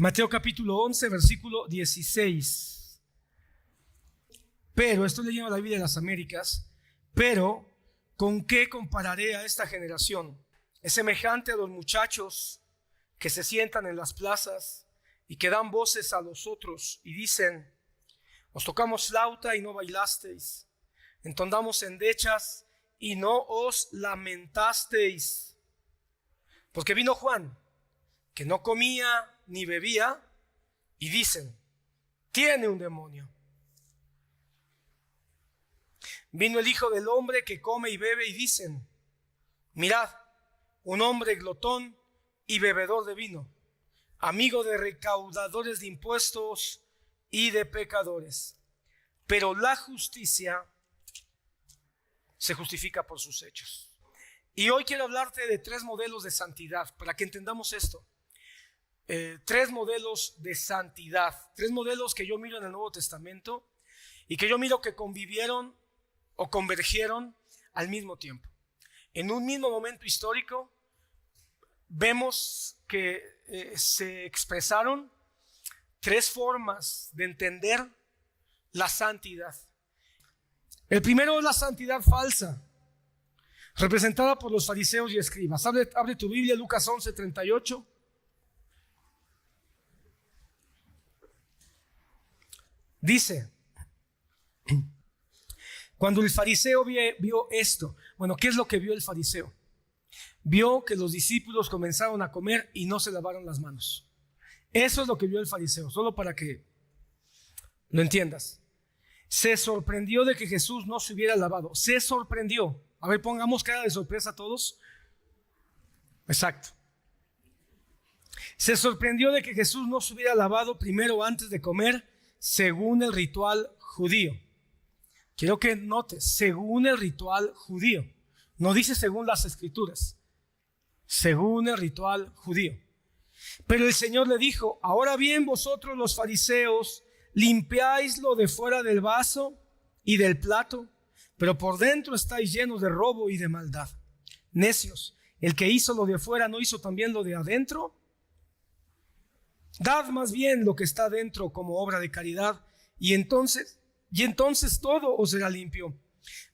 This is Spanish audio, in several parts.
Mateo capítulo 11, versículo 16. Pero, estoy leyendo la Biblia de las Américas, pero, ¿con qué compararé a esta generación? Es semejante a los muchachos que se sientan en las plazas y que dan voces a los otros y dicen: os tocamos flauta y no bailasteis, entonamos endechas y no os lamentasteis. Porque vino Juan, que no comía ni bebía, y dicen: tiene un demonio. Vino el Hijo del Hombre, que come y bebe, y dicen: mirad, un hombre glotón y bebedor de vino, amigo de recaudadores de impuestos y de pecadores. Pero la justicia se justifica por sus hechos. Y hoy quiero hablarte de 3 modelos de santidad, para que entendamos esto. 3 modelos de santidad, 3 modelos que yo miro en el Nuevo Testamento y que yo miro que convivieron o convergieron al mismo tiempo. En un mismo momento histórico vemos que se expresaron 3 formas de entender la santidad. El primero es la santidad falsa, representada por los fariseos y escribas. Abre tu Biblia, Lucas 11:38. Dice: cuando el fariseo vio esto, bueno, ¿qué es lo que vio el fariseo? Vio que los discípulos comenzaron a comer y no se lavaron las manos. Eso es lo que vio el fariseo, solo para que lo entiendas. Se sorprendió de que Jesús no se hubiera lavado. Se sorprendió. A ver, pongamos cara de sorpresa todos. Exacto. Se sorprendió de que Jesús no se hubiera lavado primero antes de comer, según el ritual judío. Quiero que notes, según el ritual judío. No dice según las escrituras, según el ritual judío. Pero el Señor le dijo: ahora bien, vosotros los fariseos limpiáis lo de fuera del vaso y del plato, pero por dentro estáis llenos de robo y de maldad. Necios, el que hizo lo de afuera, ¿no hizo también lo de adentro? Dad más bien lo que está dentro como obra de caridad, y entonces todo os será limpio.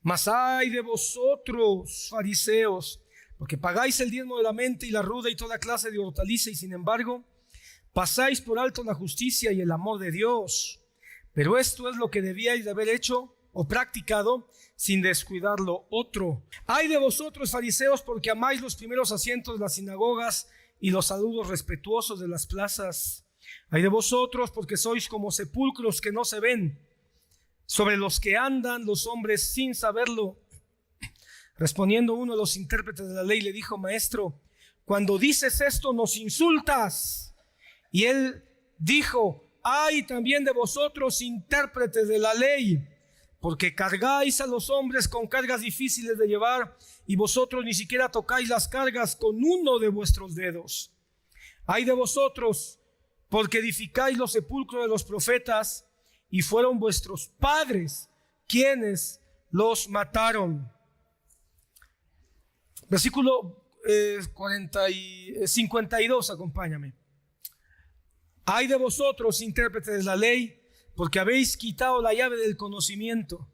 Mas ay de vosotros, fariseos, porque pagáis el diezmo de la mente y la ruda y toda clase de hortaliza, y sin embargo pasáis por alto la justicia y el amor de Dios. Pero esto es lo que debíais de haber hecho o practicado, sin descuidar lo otro. Ay de vosotros, fariseos, porque amáis los primeros asientos de las sinagogas y los saludos respetuosos de las plazas. Ay de vosotros, porque sois como sepulcros que no se ven, sobre los que andan los hombres sin saberlo. Respondiendo uno de los intérpretes de la ley, le dijo: maestro, cuando dices esto nos insultas. Y él dijo: ay también de vosotros, intérpretes de la ley, porque cargáis a los hombres con cargas difíciles de llevar, y vosotros ni siquiera tocáis las cargas con uno de vuestros dedos. Ay de vosotros, porque edificáis los sepulcros de los profetas, y fueron vuestros padres quienes los mataron. Versículo 52, acompáñame. Ay de vosotros, intérpretes de la ley, porque habéis quitado la llave del conocimiento.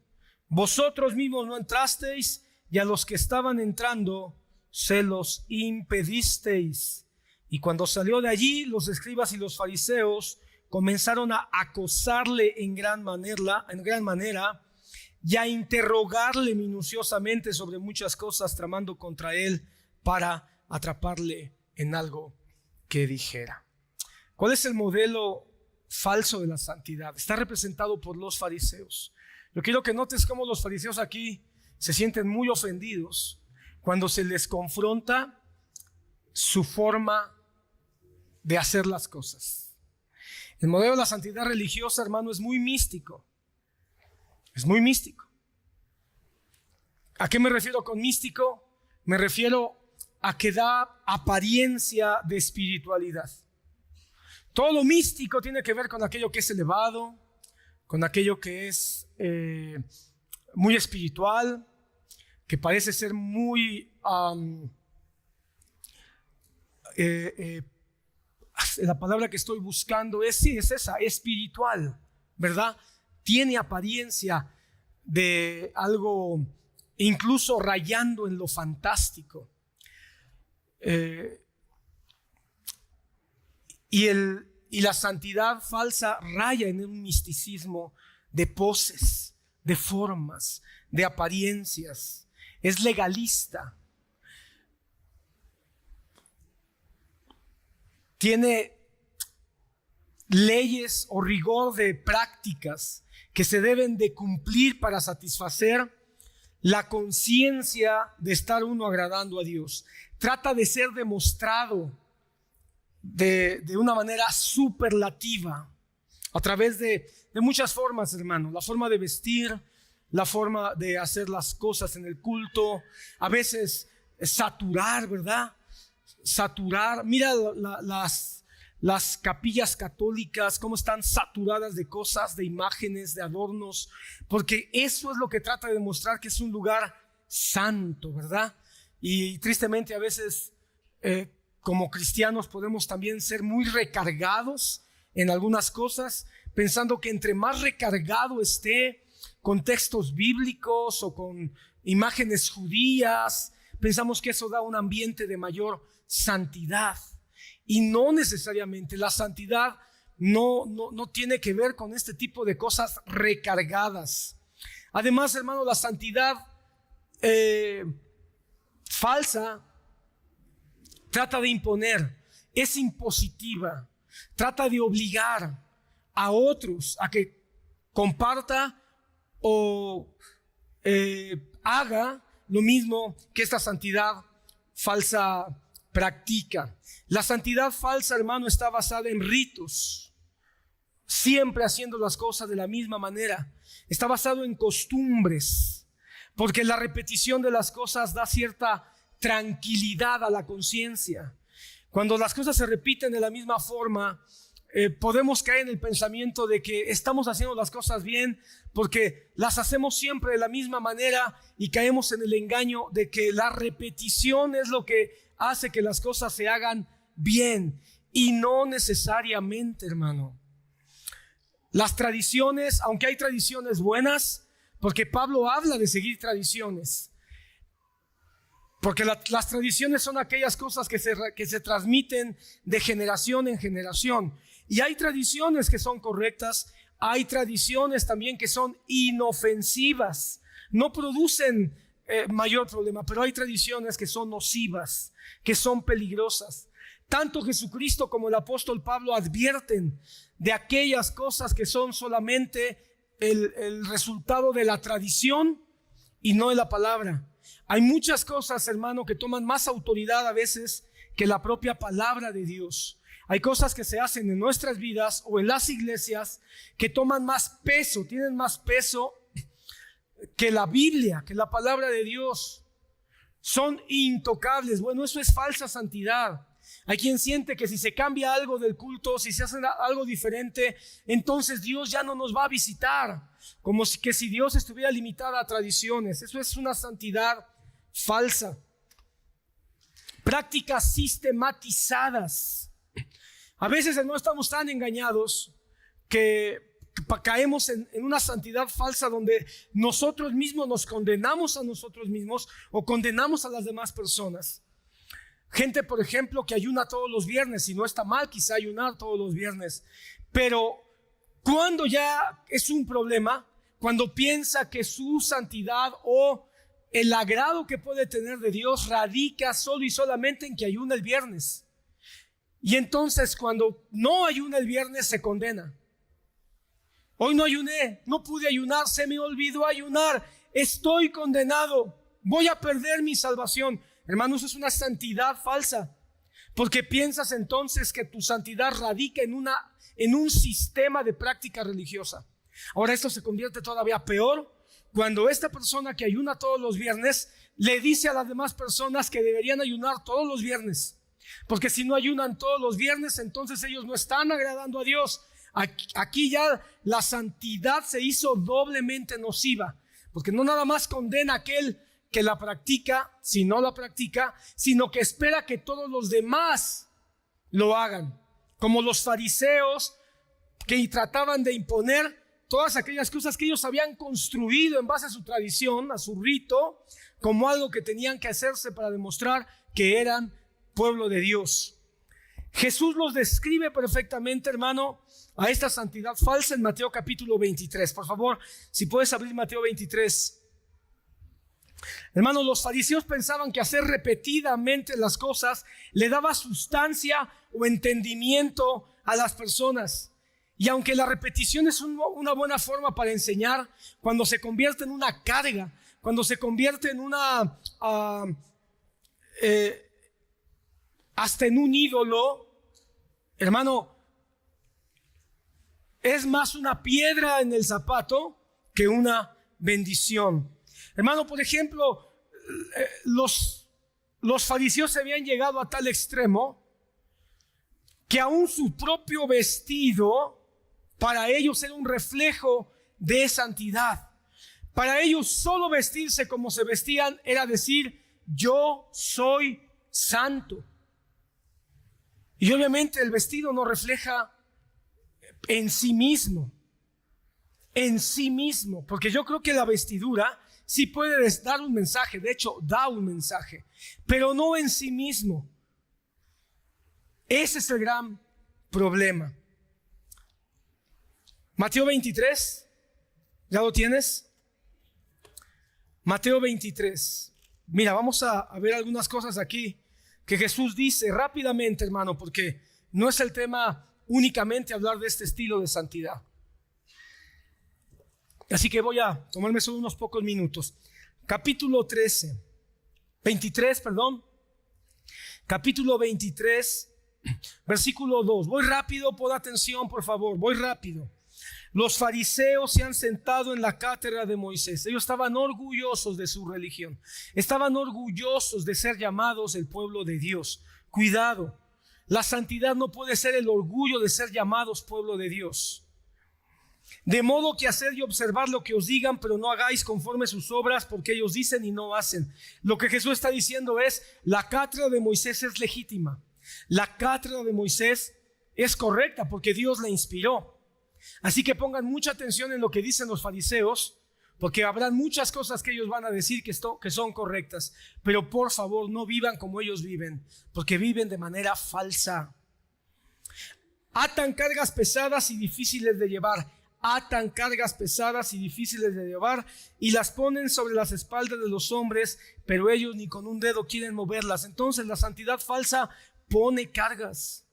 Vosotros mismos no entrasteis, y a los que estaban entrando se los impedisteis. Y cuando salió de allí, los escribas y los fariseos comenzaron a acosarle en gran manera y a interrogarle minuciosamente sobre muchas cosas, tramando contra él para atraparle en algo que dijera. ¿Cuál es el modelo falso de la santidad? Está representado por los fariseos. Yo quiero que notes cómo los fariseos aquí se sienten muy ofendidos cuando se les confronta su forma de hacer las cosas. El modelo de la santidad religiosa, hermano, es muy místico. Es muy místico. ¿A qué me refiero con místico? Me refiero a que da apariencia de espiritualidad. Todo lo místico tiene que ver con aquello que es elevado, con aquello que es muy espiritual, que parece ser muy la palabra que estoy buscando es esa, espiritual, ¿verdad? Tiene apariencia de algo incluso rayando en lo fantástico. Y la santidad falsa raya en un misticismo de poses, de formas, de apariencias. Es legalista. Tiene leyes o rigor de prácticas que se deben de cumplir para satisfacer la conciencia de estar uno agradando a Dios. Trata de ser demostrado de una manera superlativa a través de muchas formas, hermano. La forma de vestir, la forma de hacer las cosas en el culto, a veces saturar, ¿verdad? Saturar. Mira las capillas católicas, cómo están saturadas de cosas, de imágenes, de adornos, porque eso es lo que trata de demostrar que es un lugar santo, ¿verdad? Y tristemente a veces como cristianos podemos también ser muy recargados en algunas cosas, pensando que entre más recargado esté con textos bíblicos o con imágenes judías, pensamos que eso da un ambiente de mayor santidad. Y no necesariamente. La santidad no tiene que ver con este tipo de cosas recargadas. Además, hermano, la santidad falsa trata de imponer, es impositiva, trata de obligar a otros a que comparta o haga lo mismo que esta santidad falsa practica. La santidad falsa, hermano, está basada en ritos, siempre haciendo las cosas de la misma manera. Está basado en costumbres, porque la repetición de las cosas da cierta tranquilidad a la conciencia. Cuando las cosas se repiten de la misma forma, podemos caer en el pensamiento de que estamos haciendo las cosas bien porque las hacemos siempre de la misma manera, y caemos en el engaño de que la repetición es lo que hace que las cosas se hagan bien, y no necesariamente, hermano. Las tradiciones, aunque hay tradiciones buenas, porque Pablo habla de seguir tradiciones, porque las tradiciones son aquellas cosas que se transmiten de generación en generación. Y hay tradiciones que son correctas, hay tradiciones también que son inofensivas, no producen mayor problema, pero hay tradiciones que son nocivas, que son peligrosas. Tanto Jesucristo como el apóstol Pablo advierten de aquellas cosas que son solamente el resultado de la tradición y no de la palabra. Hay muchas cosas, hermano, que toman más autoridad a veces que la propia palabra de Dios. Hay cosas que se hacen en nuestras vidas o en las iglesias que toman más peso, tienen más peso que la Biblia, que la palabra de Dios. Son intocables. Bueno, eso es falsa santidad. Hay quien siente que si se cambia algo del culto, si se hace algo diferente, entonces Dios ya no nos va a visitar. Como si Dios estuviera limitado a tradiciones. Eso es una santidad falsa. Prácticas sistematizadas. A veces no estamos tan engañados que caemos en una santidad falsa donde nosotros mismos nos condenamos a nosotros mismos o condenamos a las demás personas. Gente, por ejemplo, que ayuna todos los viernes, y no está mal quizá ayunar todos los viernes, pero cuando ya es un problema, cuando piensa que su santidad o el agrado que puede tener de Dios radica solo y solamente en que ayuna el viernes. Y entonces cuando no ayuna el viernes se condena. Hoy no ayuné, no pude ayunar, se me olvidó ayunar, estoy condenado, voy a perder mi salvación. Hermanos, eso es una santidad falsa, porque piensas entonces que tu santidad radica en un sistema de práctica religiosa. Ahora esto se convierte todavía peor cuando esta persona que ayuna todos los viernes le dice a las demás personas que deberían ayunar todos los viernes, porque si no ayunan todos los viernes, entonces ellos no están agradando a Dios. Aquí ya la santidad se hizo doblemente nociva, porque no nada más condena a aquel que la practica, si no la practica, sino que espera que todos los demás lo hagan. como los fariseos que trataban de imponer todas aquellas cosas que ellos habían construido en base a su tradición, a su rito, como algo que tenían que hacerse para demostrar que eran pueblo de Dios. Jesús los describe perfectamente, hermano, a esta santidad falsa en Mateo capítulo 23. Por favor, si puedes abrir Mateo 23. Hermano, los fariseos pensaban que hacer repetidamente las cosas le daba sustancia o entendimiento a las personas. Y aunque la repetición es una buena forma para enseñar, cuando se convierte en una carga, cuando se convierte en hasta en un ídolo, hermano, es más una piedra en el zapato que una bendición. Hermano, por ejemplo, los fariseos se habían llegado a tal extremo que aún su propio vestido para ellos era un reflejo de santidad. Para ellos solo vestirse como se vestían era decir, yo soy santo. Y obviamente el vestido no refleja en sí mismo, porque yo creo que la vestidura sí puede dar un mensaje, de hecho da un mensaje, pero no en sí mismo. Ese es el gran problema. Mateo 23, ¿ya lo tienes? Mateo 23. Mira, vamos a ver algunas cosas aquí que Jesús dice rápidamente, hermano, porque no es el tema únicamente hablar de este estilo de santidad. Así que voy a tomarme solo unos pocos minutos. Capítulo 23, capítulo 23, versículo 2. Voy rápido, pon atención, por favor, voy rápido. Los fariseos se han sentado en la cátedra de Moisés. Ellos estaban orgullosos de su religión. Estaban orgullosos de ser llamados el pueblo de Dios. Cuidado, la santidad no puede ser el orgullo de ser llamados pueblo de Dios. De modo que hacer y observar lo que os digan, pero no hagáis conforme sus obras, porque ellos dicen y no hacen. Lo que Jesús está diciendo es, la cátedra de Moisés es legítima. La cátedra de Moisés es correcta porque Dios la inspiró. Así que pongan mucha atención en lo que dicen los fariseos, porque habrán muchas cosas que ellos van a decir que son correctas, pero por favor no vivan como ellos viven, porque viven de manera falsa. Atan cargas pesadas y difíciles de llevar, y las ponen sobre las espaldas de los hombres, pero ellos ni con un dedo quieren moverlas. Entonces la santidad falsa pone cargas,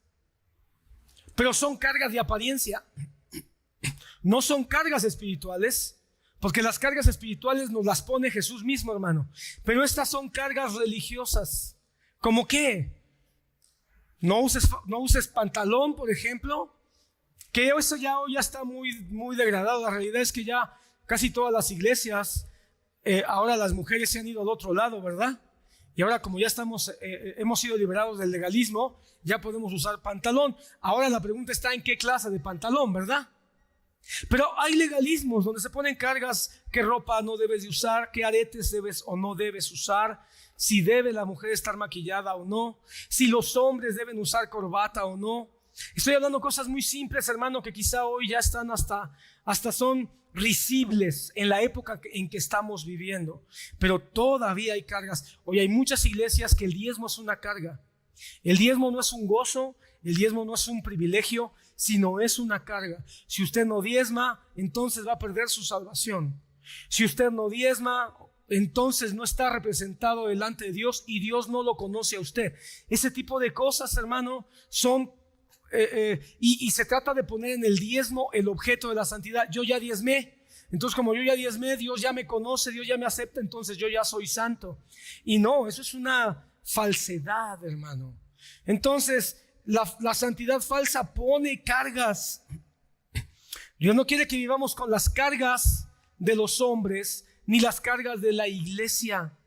pero son cargas de apariencia. No son cargas espirituales, porque las cargas espirituales nos las pone Jesús mismo, hermano. Pero estas son cargas religiosas. ¿Cómo qué? No uses pantalón, por ejemplo, que eso ya está muy degradado. La realidad es que ya casi todas las iglesias, ahora las mujeres se han ido al otro lado, ¿verdad? Y ahora como ya hemos sido liberados del legalismo, ya podemos usar pantalón. Ahora la pregunta está en qué clase de pantalón, ¿verdad? Pero hay legalismos donde se ponen cargas, qué ropa no debes de usar, qué aretes debes o no debes usar, si debe la mujer estar maquillada o no, si los hombres deben usar corbata o no. Estoy hablando cosas muy simples, hermano, que quizá hoy ya están hasta son risibles en la época en que estamos viviendo, pero todavía hay cargas. Hoy hay muchas iglesias que el diezmo es una carga. El diezmo no es un gozo, el diezmo no es un privilegio, sino es una carga. Si usted no diezma, entonces va a perder su salvación. Si usted no diezma, entonces no está representado delante de Dios y Dios no lo conoce a usted. Ese tipo de cosas, hermano, son y se trata de poner en el diezmo el objeto de la santidad. Yo ya diezmé, entonces como yo ya diezmé, Dios ya me conoce, Dios ya me acepta, entonces yo ya soy santo. Y no, eso es una falsedad, hermano. Entonces la santidad falsa pone cargas. Dios no quiere que vivamos con las cargas de los hombres ni las cargas de la iglesia.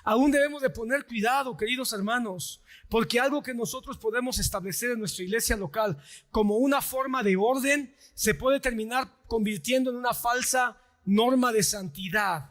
Aún debemos de poner cuidado, queridos hermanos, porque algo que nosotros podemos establecer en nuestra iglesia local como una forma de orden se puede terminar convirtiendo en una falsa norma de santidad.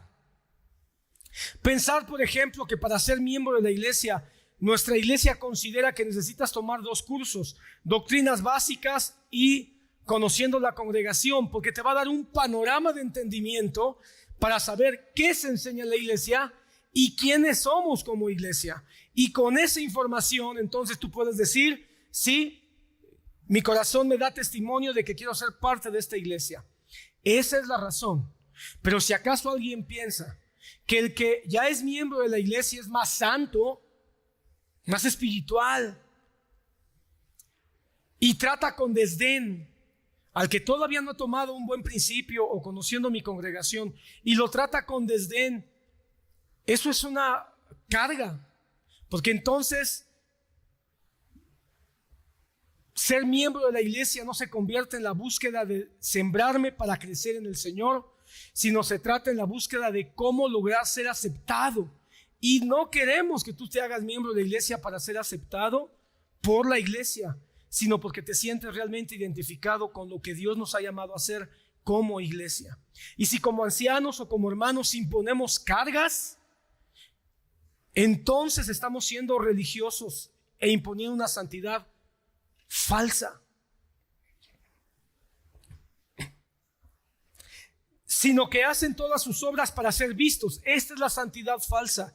Pensar, por ejemplo, que para ser miembro de la iglesia nuestra iglesia considera que necesitas tomar 2 cursos, doctrinas básicas y conociendo la congregación, porque te va a dar un panorama de entendimiento para saber qué se enseña en la iglesia y quiénes somos como iglesia. Y con esa información, entonces tú puedes decir, sí, mi corazón me da testimonio de que quiero ser parte de esta iglesia. Esa es la razón. Pero si acaso alguien piensa que el que ya es miembro de la iglesia es más santo, más espiritual, y trata con desdén al que todavía no ha tomado un buen principio o conociendo mi congregación, y lo trata con desdén, eso es una carga, porque entonces ser miembro de la iglesia no se convierte en la búsqueda de sembrarme para crecer en el Señor, sino se trata en la búsqueda de cómo lograr ser aceptado. Y no queremos que tú te hagas miembro de la iglesia para ser aceptado por la iglesia, sino porque te sientes realmente identificado con lo que Dios nos ha llamado a hacer como iglesia. Y si como ancianos o como hermanos imponemos cargas, entonces estamos siendo religiosos e imponiendo una santidad falsa. Sino que hacen todas sus obras para ser vistos. Esta es la santidad falsa.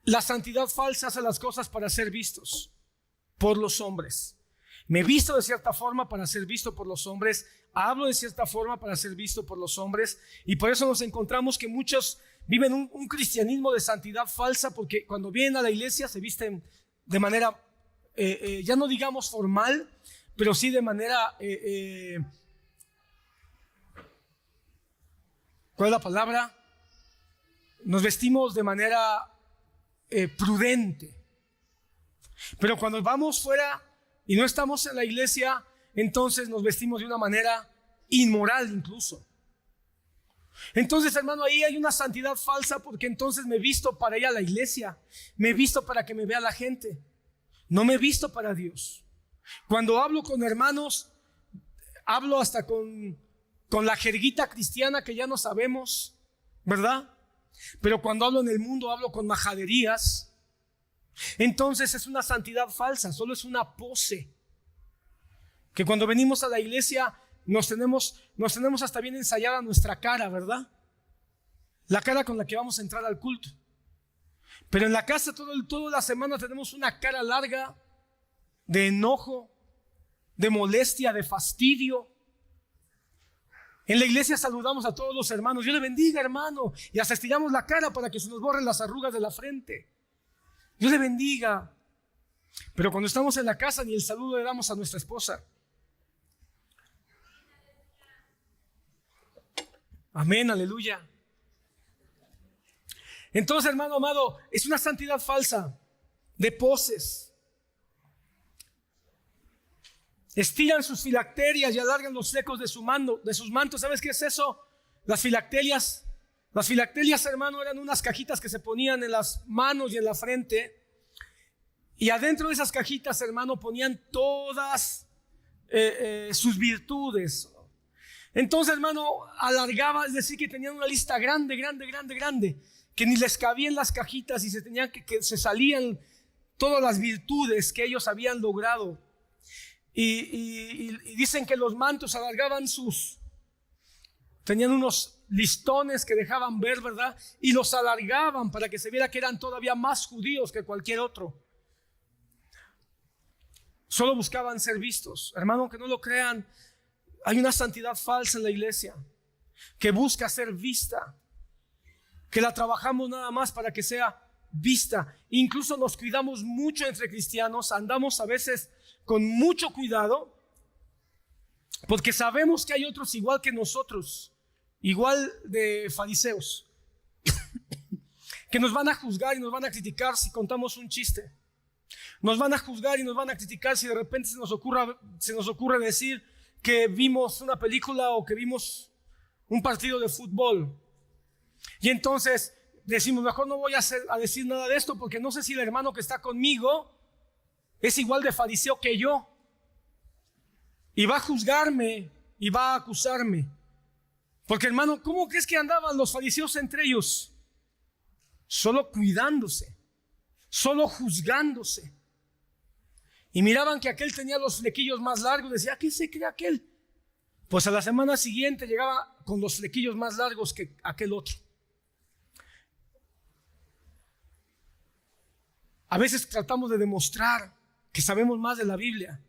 La santidad falsa hace las cosas para ser vistos por los hombres. Me visto de cierta forma para ser visto por los hombres. Hablo de cierta forma para ser visto por los hombres. Y por eso nos encontramos que muchos viven un cristianismo de santidad falsa, porque cuando vienen a la iglesia se visten de manera, ya no digamos formal, pero sí de manera, ¿cuál es la palabra? Nos vestimos de manera prudente. Pero cuando vamos fuera y no estamos en la iglesia, entonces nos vestimos de una manera inmoral incluso. Entonces, hermano, ahí hay una santidad falsa, porque entonces me visto para ir a la iglesia, me visto para que me vea la gente, no me visto para Dios. Cuando hablo con hermanos, hablo hasta con la jerguita cristiana que ya no sabemos, ¿verdad? Pero cuando hablo en el mundo, hablo con majaderías. Entonces es una santidad falsa, solo es una pose. Que cuando venimos a la iglesia nos tenemos hasta bien ensayada nuestra cara, ¿verdad? La cara con la que vamos a entrar al culto. Pero en la casa toda la semana tenemos una cara larga de enojo, de molestia, de fastidio. En la iglesia saludamos a todos los hermanos. Dios le bendiga, hermano. Y hasta estiramos la cara para que se nos borren las arrugas de la frente. Dios le bendiga. Pero cuando estamos en la casa ni el saludo le damos a nuestra esposa. Amén, aleluya. Entonces, hermano amado, es una santidad falsa de poses. Estiran sus filacterias y alargan los flecos de sus mantos. ¿Sabes qué es eso? Las filacterias, hermano, eran unas cajitas que se ponían en las manos y en la frente. Y adentro de esas cajitas, hermano, ponían todas sus virtudes. Entonces, hermano, alargaba, es decir, que tenían una lista grande, que ni les cabían las cajitas y se salían todas las virtudes que ellos habían logrado. Y dicen que los mantos alargaban tenían unos listones que dejaban ver, ¿verdad? Y los alargaban para que se viera que eran todavía más judíos que cualquier otro. Solo buscaban ser vistos. Hermano, que no lo crean, hay una santidad falsa en la iglesia que busca ser vista, que la trabajamos nada más para que sea vista. Incluso nos cuidamos mucho entre cristianos, andamos a veces con mucho cuidado, porque sabemos que hay otros igual que nosotros, igual de fariseos, que nos van a juzgar y nos van a criticar si contamos un chiste. Nos van a juzgar y nos van a criticar si de repente se nos ocurre decir que vimos una película o que vimos un partido de fútbol. Y entonces decimos, mejor no voy a decir nada de esto, porque no sé si el hermano que está conmigo es igual de fariseo que yo. Y va a juzgarme y va a acusarme. Porque, hermano, ¿cómo crees que andaban los fariseos entre ellos? Solo cuidándose. solo juzgándose. Y miraban que aquel tenía los flequillos más largos, decía, ¿qué se cree aquel? Pues a la semana siguiente llegaba con los flequillos más largos que aquel otro. A veces tratamos de demostrar que sabemos más de la Biblia.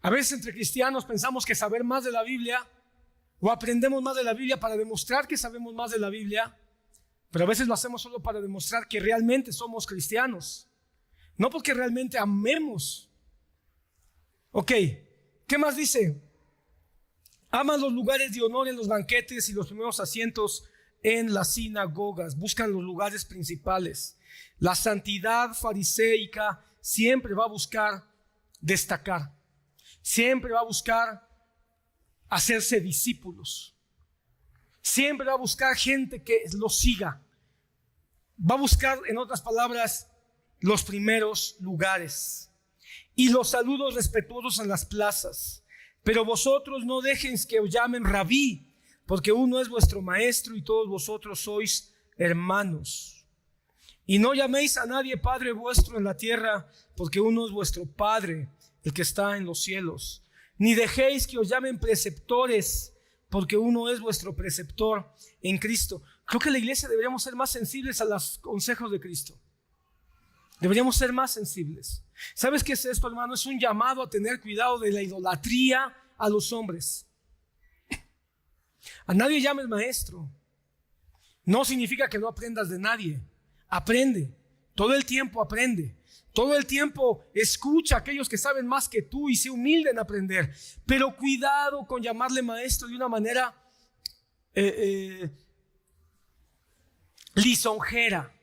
A veces entre cristianos pensamos que saber más de la Biblia o aprendemos más de la Biblia para demostrar que sabemos más de la Biblia, pero a veces lo hacemos solo para demostrar que realmente somos cristianos, no porque realmente amemos. Ok, ¿qué más dice? Aman los lugares de honor en los banquetes y los primeros asientos en las sinagogas. Buscan los lugares principales. La santidad fariseica siempre va a buscar destacar. Siempre va a buscar hacerse discípulos. Siempre va a buscar gente que lo siga. Va a buscar, en otras palabras, los primeros lugares y los saludos respetuosos en las plazas. Pero vosotros no dejen que os llamen rabí, porque uno es vuestro maestro y todos vosotros sois hermanos. Y no llaméis a nadie Padre vuestro en la tierra, porque uno es vuestro Padre, el que está en los cielos. Ni dejéis que os llamen preceptores, porque uno es vuestro preceptor en Cristo. Creo que la iglesia deberíamos ser más sensibles a los consejos de Cristo. Deberíamos ser más sensibles. ¿Sabes qué es esto, hermano? Es un llamado a tener cuidado de la idolatría a los hombres. A nadie llames maestro. No significa que no aprendas de nadie. Aprende. Todo el tiempo aprende. Todo el tiempo escucha a aquellos que saben más que tú y sé humilde en aprender. Pero cuidado con llamarle maestro de una manera lisonjera.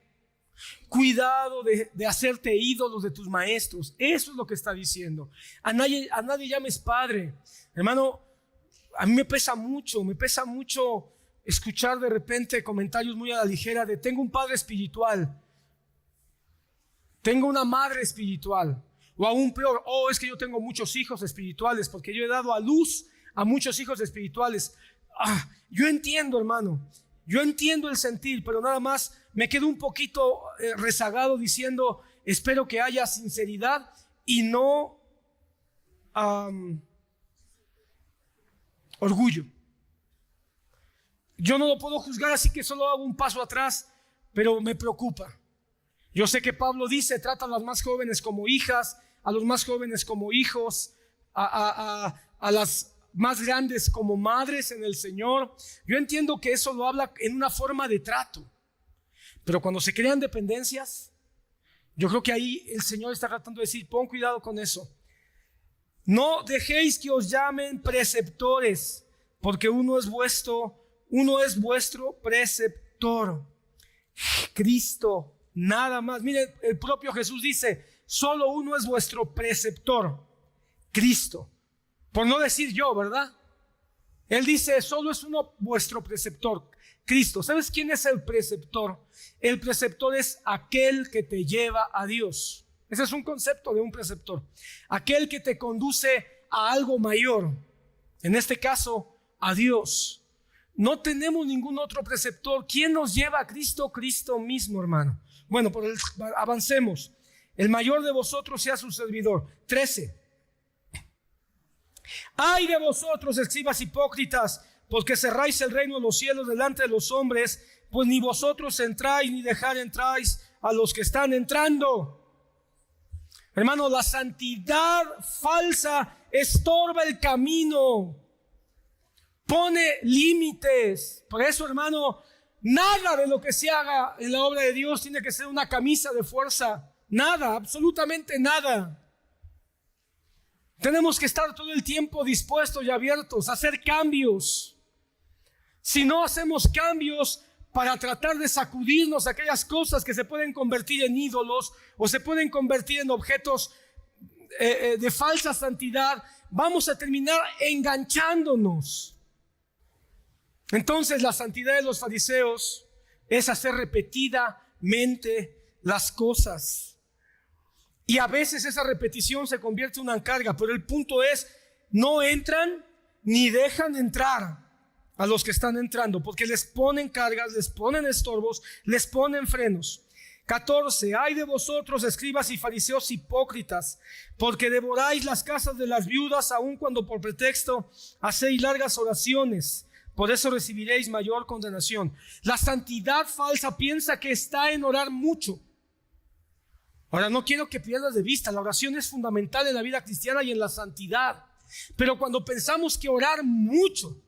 Cuidado de hacerte ídolos de tus maestros. Eso es lo que está diciendo. A nadie llames padre. Hermano, a mí me pesa mucho escuchar de repente comentarios muy a la ligera de tengo un padre espiritual, tengo una madre espiritual, o aún peor, es que yo tengo muchos hijos espirituales porque yo he dado a luz a muchos hijos espirituales. Yo entiendo, hermano, yo entiendo el sentir, pero nada más me quedo un poquito rezagado diciendo, espero que haya sinceridad y no orgullo. Yo no lo puedo juzgar, así que solo hago un paso atrás, pero me preocupa. Yo sé que Pablo dice, trata a las más jóvenes como hijas, a los más jóvenes como hijos, a las más grandes como madres en el Señor. Yo entiendo que eso lo habla en una forma de trato, pero cuando se crean dependencias, yo creo que ahí el Señor está tratando de decir, pon cuidado con eso. No dejéis que os llamen preceptores, porque uno es vuestro preceptor, Cristo, nada más. Miren, el propio Jesús dice, solo uno es vuestro preceptor, Cristo. Por no decir yo, ¿verdad? Él dice, solo es uno vuestro preceptor, Cristo. ¿Sabes quién es el preceptor? El preceptor es aquel que te lleva a Dios. Ese es un concepto de un preceptor. Aquel que te conduce a algo mayor. En este caso, a Dios. No tenemos ningún otro preceptor. ¿Quién nos lleva a Cristo? Cristo mismo, hermano. Bueno, avancemos. El mayor de vosotros sea su servidor. 13. Ay de vosotros, escribas hipócritas, porque cerráis el reino de los cielos delante de los hombres, pues ni vosotros entráis ni dejar entráis a los que están entrando. Hermano, la santidad falsa estorba el camino, pone límites. Por eso, hermano, nada de lo que se haga en la obra de Dios tiene que ser una camisa de fuerza. Nada, absolutamente nada. Tenemos que estar todo el tiempo dispuestos y abiertos a hacer cambios. Si no hacemos cambios para tratar de sacudirnos aquellas cosas que se pueden convertir en ídolos o se pueden convertir en objetos de falsa santidad, vamos a terminar enganchándonos. Entonces la santidad de los fariseos es hacer repetidamente las cosas. Y a veces esa repetición se convierte en una carga, pero el punto es, no entran ni dejan entrar a los que están entrando, porque les ponen cargas, les ponen estorbos, les ponen frenos. 14. Ay de vosotros, escribas y fariseos hipócritas, porque devoráis las casas de las viudas, aun cuando por pretexto hacéis largas oraciones. Por eso recibiréis mayor condenación. La santidad falsa piensa que está en orar mucho. Ahora, no quiero que pierdas de vista, la oración es fundamental en la vida cristiana y en la santidad. Pero cuando pensamos que orar mucho,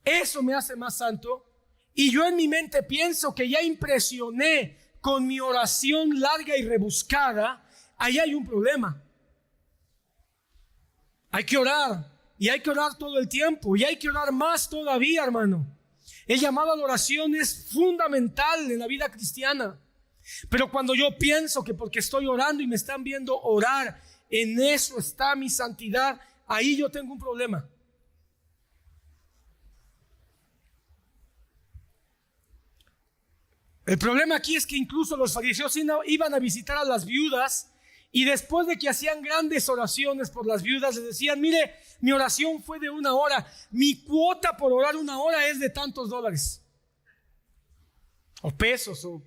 eso me hace más santo, y yo en mi mente pienso que ya impresioné con mi oración larga y rebuscada, ahí hay un problema. Hay que orar, y hay que orar todo el tiempo, y hay que orar más todavía, hermano. El llamado a la oración es fundamental en la vida cristiana. Pero cuando yo pienso que porque estoy orando y me están viendo orar, en eso está mi santidad, ahí yo tengo un problema. El problema aquí es que incluso los fariseos iban a visitar a las viudas, y después de que hacían grandes oraciones por las viudas, les decían: mire, mi oración fue de 1 hora, mi cuota por orar 1 hora es de tantos dólares, o pesos, o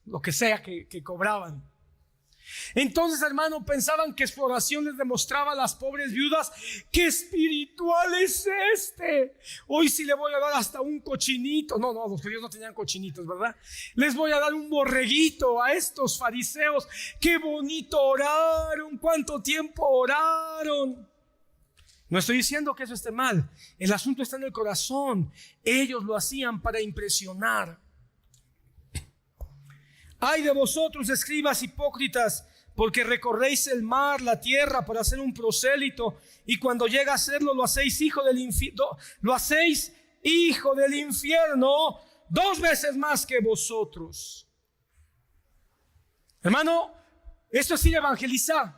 lo que sea que cobraban. Entonces, hermano, pensaban que su oración les demostraba a las pobres viudas: qué espiritual es este. Hoy sí le voy a dar hasta un cochinito. No, los judíos no tenían cochinitos, ¿verdad? Les voy a dar un borreguito a estos fariseos. Qué bonito oraron, cuánto tiempo oraron. No estoy diciendo que eso esté mal. El asunto está en el corazón. Ellos lo hacían para impresionar. Ay de vosotros, escribas hipócritas, porque recorréis el mar, la tierra, para hacer un prosélito, y cuando llega a hacerlo lo hacéis hijo del infierno 2 veces más que vosotros. Hermano, esto es ir a evangelizar.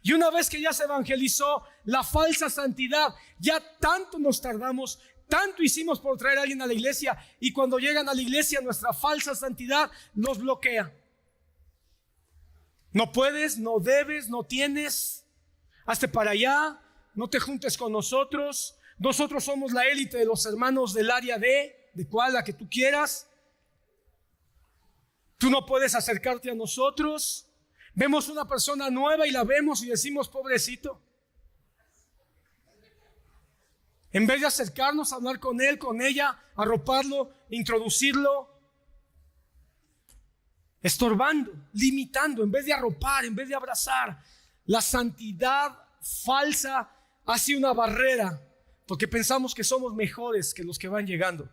Y una vez que ya se evangelizó la falsa santidad, ya tanto nos tardamos, tanto hicimos por traer a alguien a la iglesia, y cuando llegan a la iglesia nuestra falsa santidad nos bloquea. No puedes, no debes, no tienes, hazte para allá, no te juntes con nosotros. Nosotros somos la élite de los hermanos del área de cuál, la que tú quieras. Tú no puedes acercarte a nosotros. Vemos una persona nueva y la vemos y decimos: pobrecito. En vez de acercarnos a hablar con él, con ella, arroparlo, introducirlo, estorbando, limitando, en vez de arropar, en vez de abrazar. La santidad falsa hace una barrera, porque pensamos que somos mejores que los que van llegando.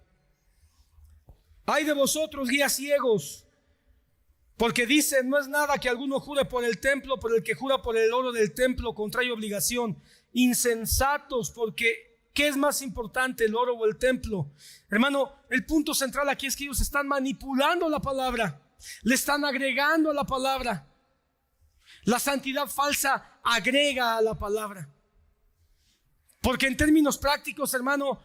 Ay de vosotros, guías ciegos, porque dicen: no es nada que alguno jure por el templo, pero el que jura por el oro del templo contrae obligación. Insensatos, porque ¿qué es más importante, el oro o el templo? Hermano, el punto central aquí es que ellos están manipulando la palabra, le están agregando a la palabra. La santidad falsa agrega a la palabra, porque en términos prácticos, hermano,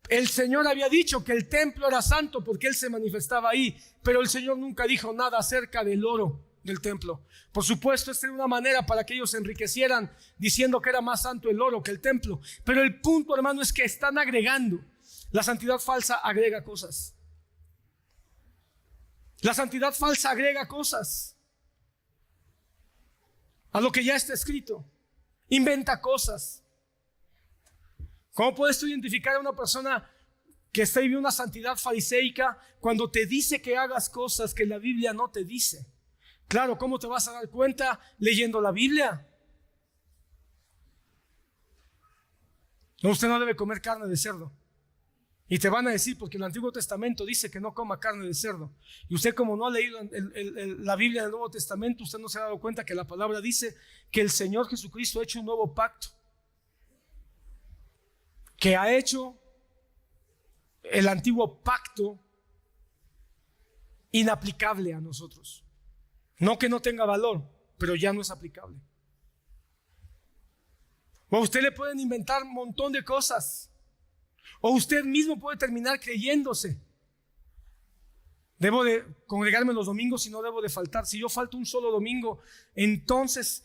el Señor había dicho que el templo era santo porque Él se manifestaba ahí, pero el Señor nunca dijo nada acerca del oro del templo. Por supuesto, esta era una manera para que ellos se enriquecieran, diciendo que era más santo el oro que el templo. Pero el punto, hermano, es que están agregando. La santidad falsa agrega cosas. La santidad falsa agrega cosas a lo que ya está escrito. Inventa cosas. ¿Cómo puedes tú identificar a una persona que está viviendo una santidad fariseica cuando te dice que hagas cosas que la Biblia no te dice? Claro, ¿cómo te vas a dar cuenta? Leyendo la Biblia. No, usted no debe comer carne de cerdo. Y te van a decir, porque el Antiguo Testamento dice que no coma carne de cerdo. Y usted, como no ha leído la Biblia del Nuevo Testamento, usted no se ha dado cuenta que la palabra dice que el Señor Jesucristo ha hecho un nuevo pacto, que ha hecho el antiguo pacto inaplicable a nosotros. No que no tenga valor, pero ya no es aplicable. O a usted le pueden inventar un montón de cosas, o usted mismo puede terminar creyéndose: debo de congregarme los domingos y no debo de faltar. Si yo falto un solo domingo, entonces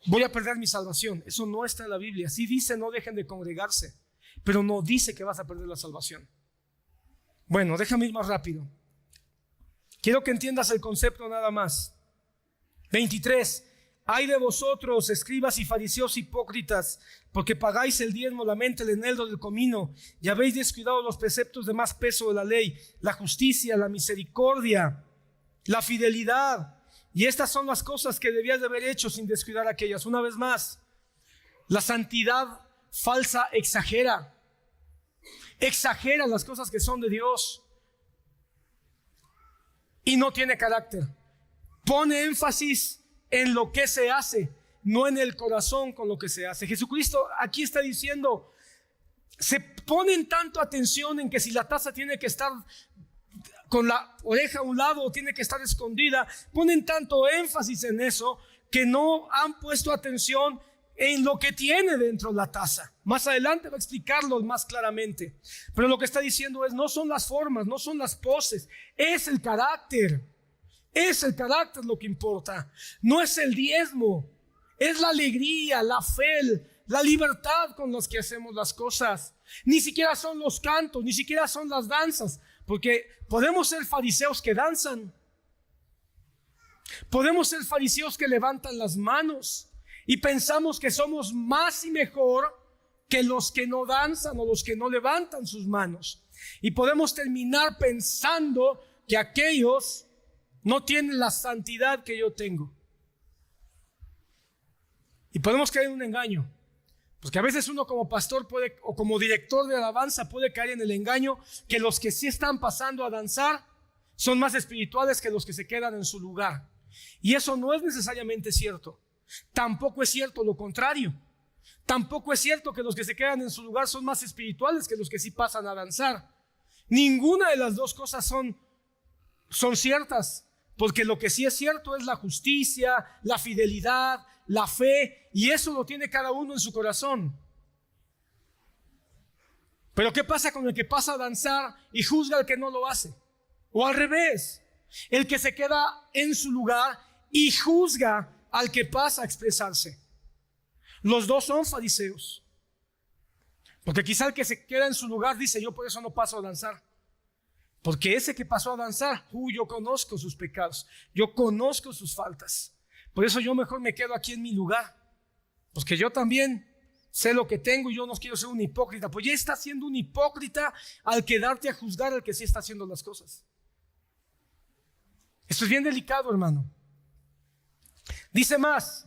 voy a perder mi salvación. Eso no está en la Biblia. Sí dice: no dejen de congregarse. pero no dice que vas a perder la salvación. Bueno, déjame ir más rápido. Quiero que entiendas el concepto nada más. 23. Ay de vosotros, escribas y fariseos hipócritas, porque pagáis el diezmo, la mente, el eneldo del comino, y habéis descuidado los preceptos de más peso de la ley, la justicia, la misericordia, la fidelidad. Y estas son las cosas que debías de haber hecho sin descuidar aquellas. Una vez más, la santidad falsa exagera las cosas que son de Dios y no tiene carácter. Pone énfasis en lo que se hace, no en el corazón con lo que se hace. Jesucristo aquí está diciendo, se ponen tanto atención en que si la taza tiene que estar con la oreja a un lado o tiene que estar escondida, ponen tanto énfasis en eso que no han puesto atención en lo que tiene dentro la taza. Más adelante va a explicarlo más claramente, pero lo que está diciendo es, no son las formas, no son las poses, es el carácter. Es el carácter lo que importa. No es el diezmo, es la alegría, la fe, la libertad con las que hacemos las cosas. Ni siquiera son los cantos, ni siquiera son las danzas, porque podemos ser fariseos que danzan, podemos ser fariseos que levantan las manos y pensamos que somos más y mejor que los que no danzan o los que no levantan sus manos, y podemos terminar pensando que aquellos no tienen la santidad que yo tengo. Y podemos caer en un engaño, porque a veces uno como pastor puede, o como director de alabanza, puede caer en el engaño que los que sí están pasando a danzar son más espirituales que los que se quedan en su lugar. Y eso no es necesariamente cierto. Tampoco es cierto lo contrario. Tampoco es cierto que los que se quedan en su lugar son más espirituales que los que sí pasan a danzar. Ninguna de las dos cosas son ciertas. Porque lo que sí es cierto es la justicia, la fidelidad, la fe, y eso lo tiene cada uno en su corazón. Pero ¿qué pasa con el que pasa a danzar y juzga al que no lo hace? O al revés, el que se queda en su lugar y juzga al que pasa a expresarse. Los dos son fariseos. Porque quizá el que se queda en su lugar dice, yo por eso no paso a danzar. Porque ese que pasó a danzar, yo conozco sus pecados, yo conozco sus faltas. Por eso yo mejor me quedo aquí en mi lugar. Porque yo también sé lo que tengo y yo no quiero ser un hipócrita. Pues ya está siendo un hipócrita al quedarte a juzgar al que sí está haciendo las cosas. Esto es bien delicado, hermano. Dice más.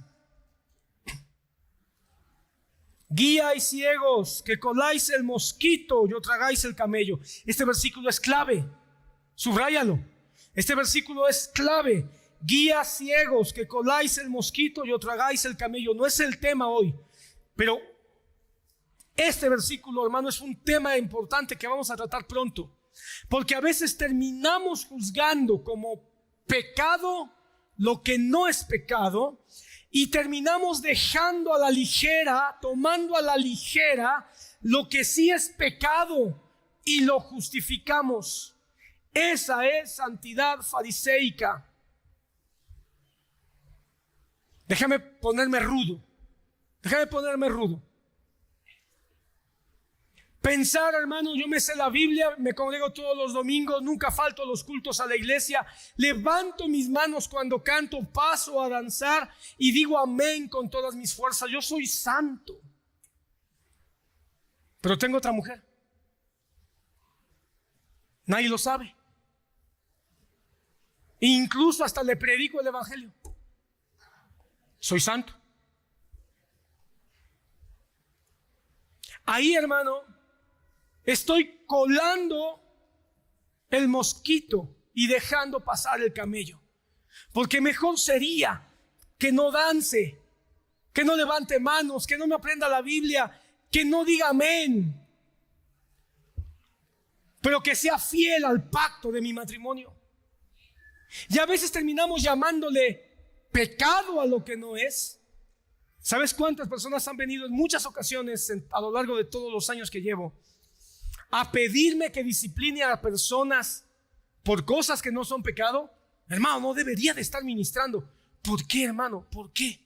Guíais ciegos, que coláis el mosquito y os tragáis el camello. Este versículo es clave, subráyalo. Este versículo es clave. Guías ciegos, que coláis el mosquito y os tragáis el camello. No es el tema hoy, pero este versículo, hermano, es un tema importante que vamos a tratar pronto. Porque a veces terminamos juzgando como pecado lo que no es pecado, y terminamos dejando a la ligera, tomando a la ligera lo que sí es pecado y lo justificamos. Esa es santidad fariseica. Déjame ponerme rudo. Pensar, hermano, yo me sé la Biblia, me congrego todos los domingos, nunca falto a los cultos a la iglesia, levanto mis manos cuando canto, paso a danzar y digo amén con todas mis fuerzas. Yo soy santo. Pero tengo otra mujer. Nadie lo sabe. Incluso hasta le predico el evangelio. Soy santo. Ahí, hermano, estoy colando el mosquito y dejando pasar el camello. Porque mejor sería que no dance, que no levante manos, que no me aprenda la Biblia, que no diga amén, pero que sea fiel al pacto de mi matrimonio. Y a veces terminamos llamándole pecado a lo que no es. ¿Sabes cuántas personas han venido en muchas ocasiones a lo largo de todos los años que llevo a pedirme que discipline a personas por cosas que no son pecado? Hermano, no debería de estar ministrando. ¿Por qué, hermano? ¿Por qué?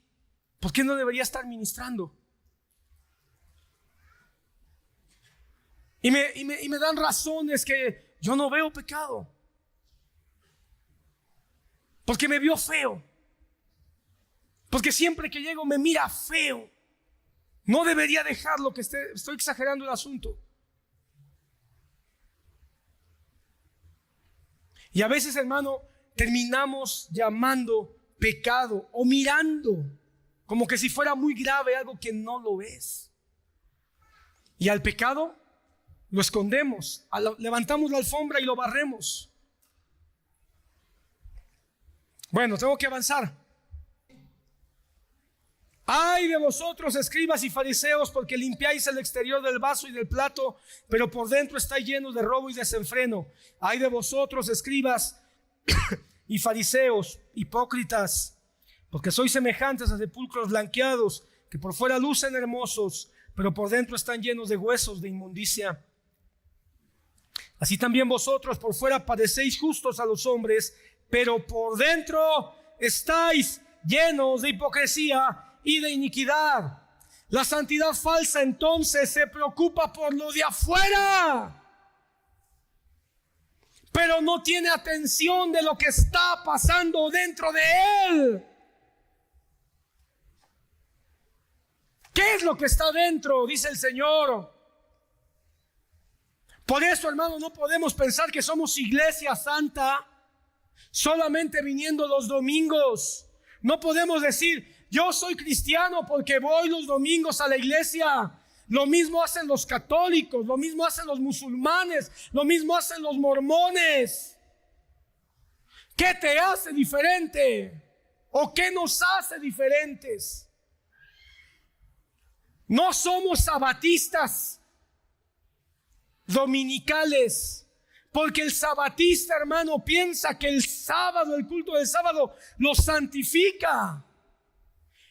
¿Por qué no debería estar ministrando? Y me dan razones que yo no veo pecado. Porque me vio feo. Porque siempre que llego me mira feo. No debería dejarlo, que estoy exagerando el asunto. Y a veces, hermano, terminamos llamando pecado o mirando como que si fuera muy grave algo que no lo es. Y al pecado lo escondemos, levantamos la alfombra y lo barremos. Bueno, tengo que avanzar. Ay de vosotros, escribas y fariseos, porque limpiáis el exterior del vaso y del plato, pero por dentro está lleno de robo y desenfreno. Ay de vosotros, escribas y fariseos, hipócritas, porque sois semejantes a sepulcros blanqueados, que por fuera lucen hermosos, pero por dentro están llenos de huesos de inmundicia. Así también vosotros por fuera parecéis justos a los hombres, pero por dentro estáis llenos de hipocresía y de iniquidad. La santidad falsa entonces se preocupa por lo de afuera, pero no tiene atención de lo que está pasando dentro de él. ¿Qué es lo que está dentro? Dice el Señor. Por eso, hermano, no podemos pensar que somos iglesia santa solamente viniendo los domingos. No podemos decir, yo soy cristiano porque voy los domingos a la iglesia. Lo mismo hacen los católicos, lo mismo hacen los musulmanes, lo mismo hacen los mormones. ¿Qué te hace diferente? ¿O qué nos hace diferentes? No somos sabatistas dominicales, porque el sabatista, hermano, piensa que el sábado, el culto del sábado, lo santifica.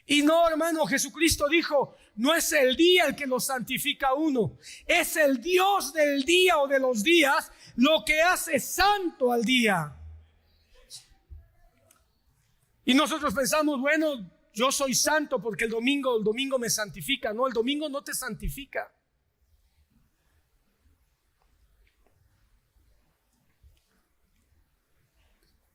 Y no, hermano, Jesucristo dijo, no es el día el que lo santifica a uno, es el Dios del día o de los días lo que hace santo al día. Y nosotros pensamos, bueno, yo soy santo porque el domingo me santifica. No, el domingo no te santifica.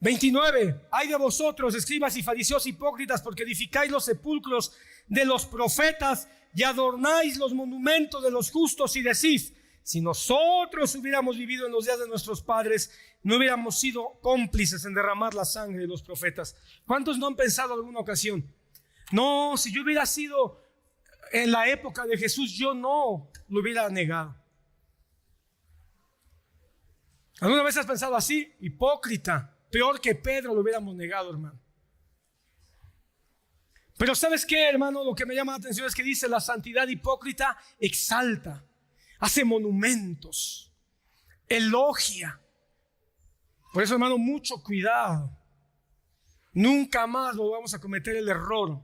(29) Ay de vosotros, escribas y fariseos hipócritas, porque edificáis los sepulcros de los profetas y adornáis los monumentos de los justos, y decís, si nosotros hubiéramos vivido en los días de nuestros padres, no hubiéramos sido cómplices en derramar la sangre de los profetas. ¿Cuántos no han pensado en alguna ocasión? No, si yo hubiera sido en la época de Jesús, yo no lo hubiera negado. ¿Alguna vez has pensado así? Hipócrita. Peor que Pedro lo hubiéramos negado, hermano. Pero ¿sabes qué, hermano? Lo que me llama la atención es que dice, la santidad hipócrita exalta, hace monumentos, elogia. Por eso, hermano, mucho cuidado. Nunca más lo vamos a cometer el error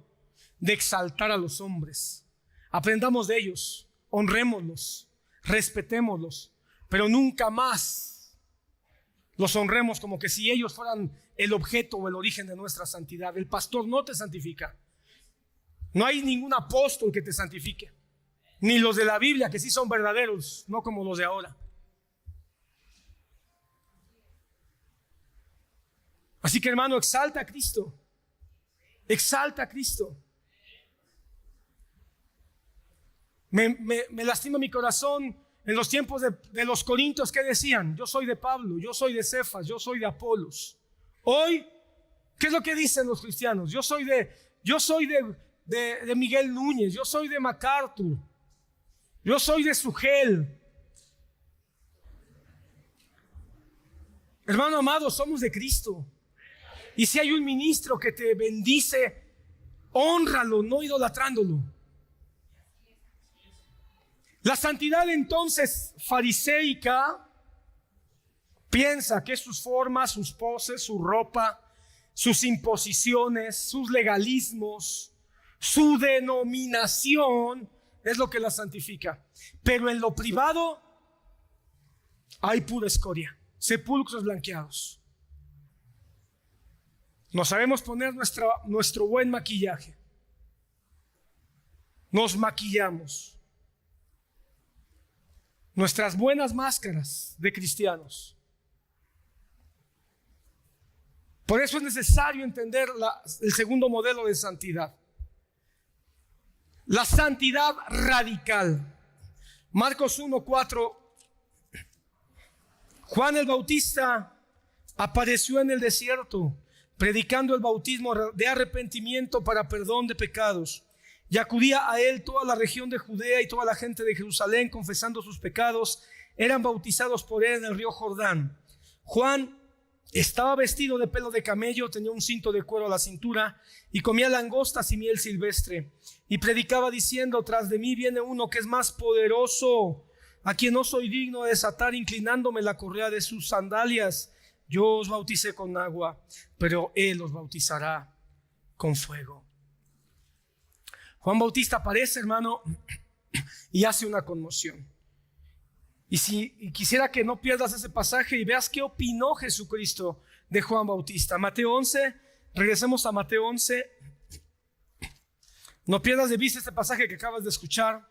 de exaltar a los hombres. Aprendamos de ellos, honrémoslos, respetémoslos, pero nunca más los honremos como que si ellos fueran el objeto o el origen de nuestra santidad. El pastor no te santifica. No hay ningún apóstol que te santifique. Ni los de la Biblia, que sí son verdaderos, no como los de ahora. Así que, hermano, exalta a Cristo. Exalta a Cristo. Me lastima mi corazón en los tiempos de los corintios, que decían, yo soy de Pablo, yo soy de Cefas, yo soy de Apolos. Hoy, ¿qué es lo que dicen los cristianos? Yo soy de Miguel Núñez, yo soy de MacArthur, yo soy de Sugel. Hermano amado, somos de Cristo. Y si hay un ministro que te bendice, hónralo, no idolatrándolo. La santidad entonces fariseica piensa que sus formas, sus poses, su ropa, sus imposiciones, sus legalismos, su denominación es lo que la santifica. Pero en lo privado hay pura escoria, sepulcros blanqueados. No sabemos poner nuestro buen maquillaje. Nos maquillamos. nuestras buenas máscaras de cristianos. Por eso es necesario entender el segundo modelo de santidad. La santidad radical. Marcos 1:4. Juan el Bautista apareció en el desierto, predicando el bautismo de arrepentimiento para perdón de pecados. Y acudía a él toda la región de Judea y toda la gente de Jerusalén, confesando sus pecados. Eran bautizados por él en el río Jordán. Juan estaba vestido de pelo de camello, tenía un cinto de cuero a la cintura y comía langostas y miel silvestre. Y predicaba diciendo: tras de mí viene uno que es más poderoso, a quien no soy digno de desatar inclinándome la correa de sus sandalias. Yo os bauticé con agua, pero él os bautizará con fuego. Juan Bautista aparece, hermano, y hace una conmoción. Y quisiera que no pierdas ese pasaje y veas qué opinó Jesucristo de Juan Bautista. Mateo 11, regresemos a Mateo 11. No pierdas de vista este pasaje que acabas de escuchar.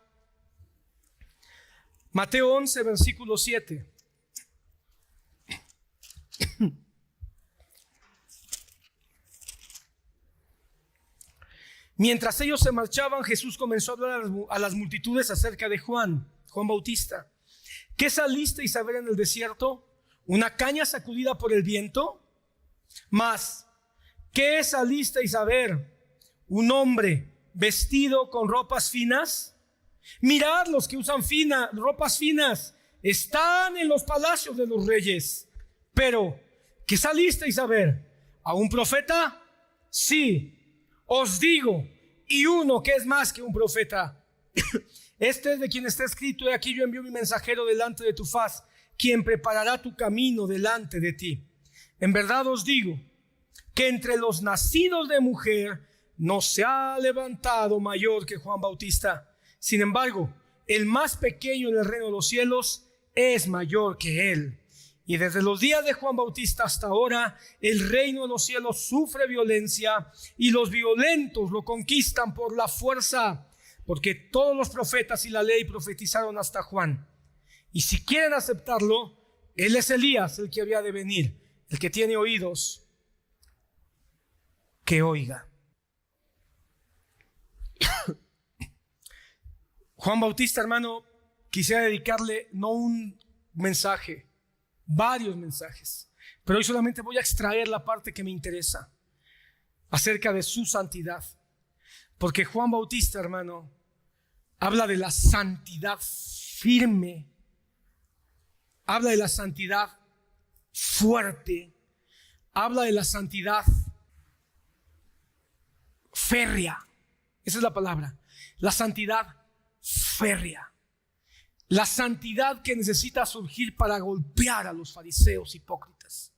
Mateo 11, versículo 7. Mientras ellos se marchaban, Jesús comenzó a hablar a las multitudes acerca de Juan Bautista. ¿Qué salisteis a ver en el desierto? ¿Una caña sacudida por el viento? Mas, ¿qué salisteis a ver? ¿Un hombre vestido con ropas finas? Mirad, los que usan ropas finas están en los palacios de los reyes. Pero, ¿qué salisteis a ver? ¿A un profeta? Sí, os digo, y uno que es más que un profeta. Este es de quien está escrito: he aquí yo envío mi mensajero delante de tu faz, quien preparará tu camino delante de ti. En verdad os digo que entre los nacidos de mujer no se ha levantado mayor que Juan Bautista. Sin embargo, el más pequeño en el reino de los cielos es mayor que él. Y desde los días de Juan Bautista hasta ahora, el reino de los cielos sufre violencia y los violentos lo conquistan por la fuerza, porque todos los profetas y la ley profetizaron hasta Juan. Y si quieren aceptarlo, él es Elías, el que había de venir. El que tiene oídos, que oiga. Juan Bautista, hermano, quisiera dedicarle no un mensaje, varios mensajes, pero hoy solamente voy a extraer la parte que me interesa acerca de su santidad, porque Juan Bautista, hermano, habla de la santidad firme, habla de la santidad fuerte, habla de la santidad férrea. Esa es la palabra, la santidad férrea. La santidad que necesita surgir para golpear a los fariseos hipócritas.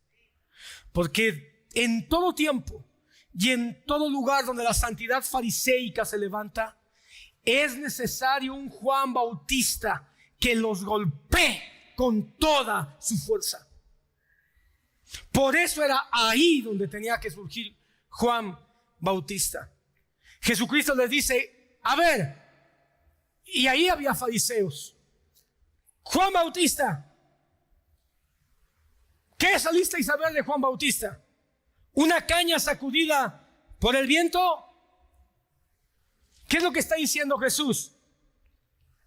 Porque en todo tiempo y en todo lugar donde la santidad fariseica se levanta, es necesario un Juan Bautista que los golpee con toda su fuerza. Por eso era ahí donde tenía que surgir Juan Bautista. Jesucristo les dice: a ver, y ahí había fariseos. Juan Bautista, ¿qué salisteis a ver de Juan Bautista? ¿Una caña sacudida por el viento? ¿Qué es lo que está diciendo Jesús?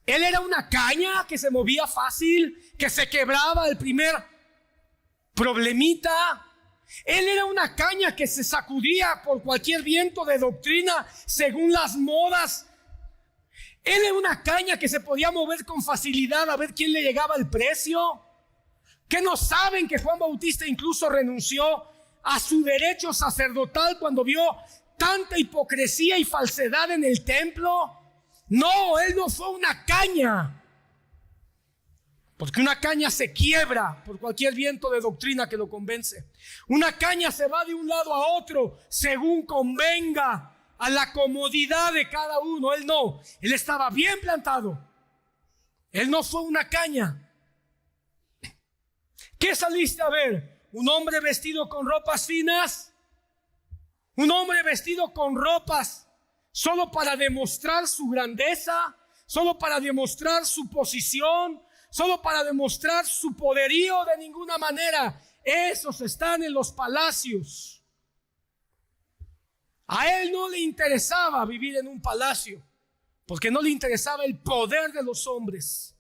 Él era una caña que se movía fácil, que se quebraba el primer problemita. Él era una caña que se sacudía por cualquier viento de doctrina según las modas. Él era una caña que se podía mover con facilidad a ver quién le llegaba el precio. ¿Qué no saben que Juan Bautista incluso renunció a su derecho sacerdotal cuando vio tanta hipocresía y falsedad en el templo? No, él no fue una caña, porque una caña se quiebra por cualquier viento de doctrina que lo convence. Una caña se va de un lado a otro según convenga, a la comodidad de cada uno. Él no, él estaba bien plantado. Él no fue una caña. ¿Qué saliste a ver? ¿Un hombre vestido con ropas finas? ¿Un hombre vestido con ropas solo para demostrar su grandeza? ¿Solo para demostrar su posición? solo para demostrar su poderío de ninguna manera. Esos están en los palacios. A él no le interesaba vivir en un palacio, porque no le interesaba el poder de los hombres.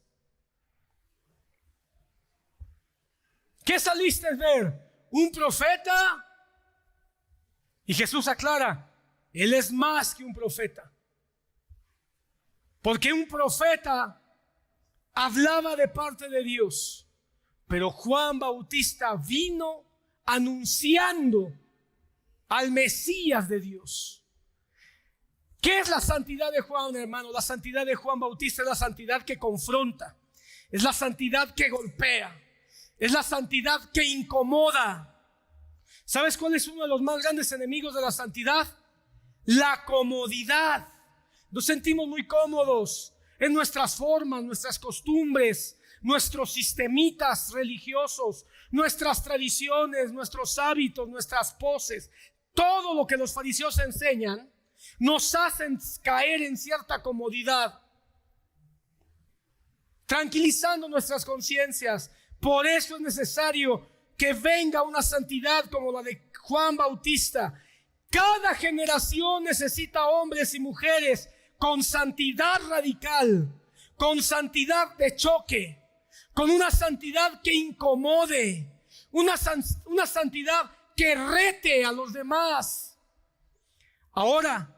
¿Qué saliste a ver? ¿Un profeta? Y Jesús aclara, él es más que un profeta. Porque un profeta hablaba de parte de Dios, pero Juan Bautista vino anunciando al Mesías de Dios. ¿Qué es la santidad de Juan, hermano? La santidad de Juan Bautista es la santidad que confronta, es la santidad que golpea, es la santidad que incomoda. ¿Sabes cuál es uno de los más grandes enemigos de la santidad? La comodidad. Nos sentimos muy cómodos en nuestras formas, nuestras costumbres, nuestros sistemitas religiosos, nuestras tradiciones, nuestros hábitos, nuestras poses. Todo lo que los fariseos enseñan nos hacen caer en cierta comodidad, tranquilizando nuestras conciencias. Por eso es necesario que venga una santidad como la de Juan Bautista. Cada generación necesita hombres y mujeres con santidad radical, con santidad de choque, con una santidad que incomode, una santidad que rete a los demás. Ahora,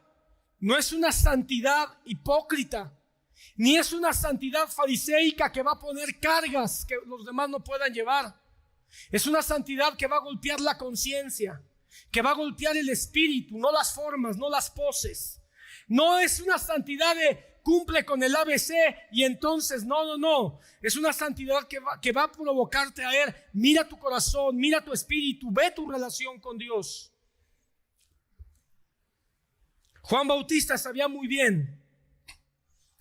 no es una santidad hipócrita, ni es una santidad fariseica que va a poner cargas que los demás no puedan llevar. Es una santidad que va a golpear la conciencia, que va a golpear el espíritu, no las formas, no las poses. No es una santidad de cumple con el ABC y entonces no. Es una santidad que va a provocarte a ver, mira tu corazón, mira tu espíritu, ve tu relación con Dios. Juan Bautista sabía muy bien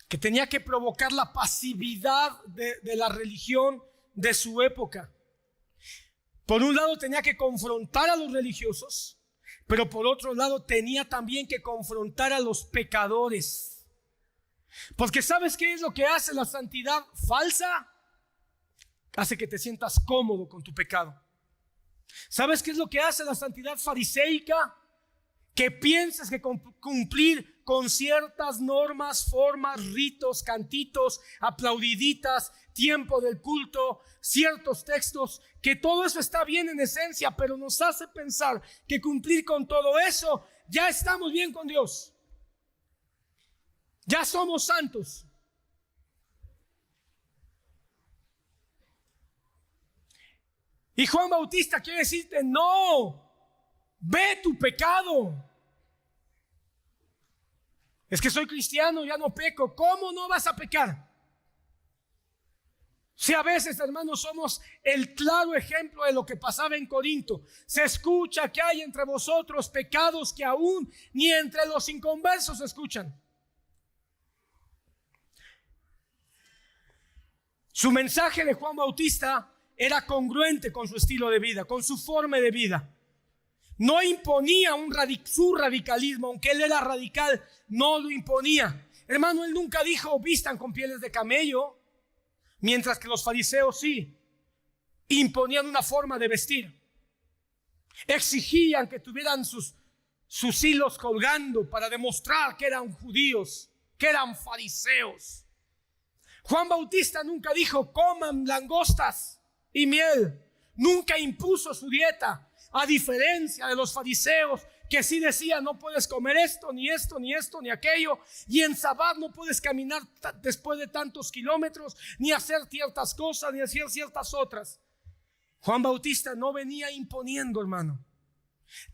que tenía que provocar la pasividad de la religión de su época. Por un lado tenía que confrontar a los religiosos, pero por otro lado tenía también que confrontar a los pecadores. Porque ¿sabes qué es lo que hace la santidad falsa? Hace que te sientas cómodo con tu pecado. ¿Sabes qué es lo que hace la santidad fariseica? Que pienses que cumplir con ciertas normas, formas, ritos, cantitos, aplaudiditas, tiempo del culto, ciertos textos, que todo eso está bien en esencia, pero nos hace pensar que cumplir con todo eso, ya estamos bien con Dios. Ya somos santos. Y Juan Bautista quiere decirte, no, ve tu pecado. Es que soy cristiano, ya no peco. ¿Cómo no vas a pecar? Si a veces, hermanos, somos el claro ejemplo de lo que pasaba en Corinto. Se escucha que hay entre vosotros pecados que aún ni entre los inconversos se escuchan. Su mensaje de Juan Bautista era congruente con su estilo de vida, con su forma de vida. No imponía su radicalismo, aunque él era radical, no lo imponía. Hermano, él nunca dijo vistan con pieles de camello, mientras que los fariseos sí imponían una forma de vestir. Exigían que tuvieran sus hilos colgando para demostrar que eran judíos, que eran fariseos. Juan Bautista nunca dijo coman langostas y miel. Nunca impuso su dieta, a diferencia de los fariseos que sí decían no puedes comer esto, ni esto, ni esto, ni aquello, y en Sabbat no puedes caminar después de tantos kilómetros, ni hacer ciertas cosas, ni hacer ciertas otras. Juan Bautista no venía imponiendo, hermano.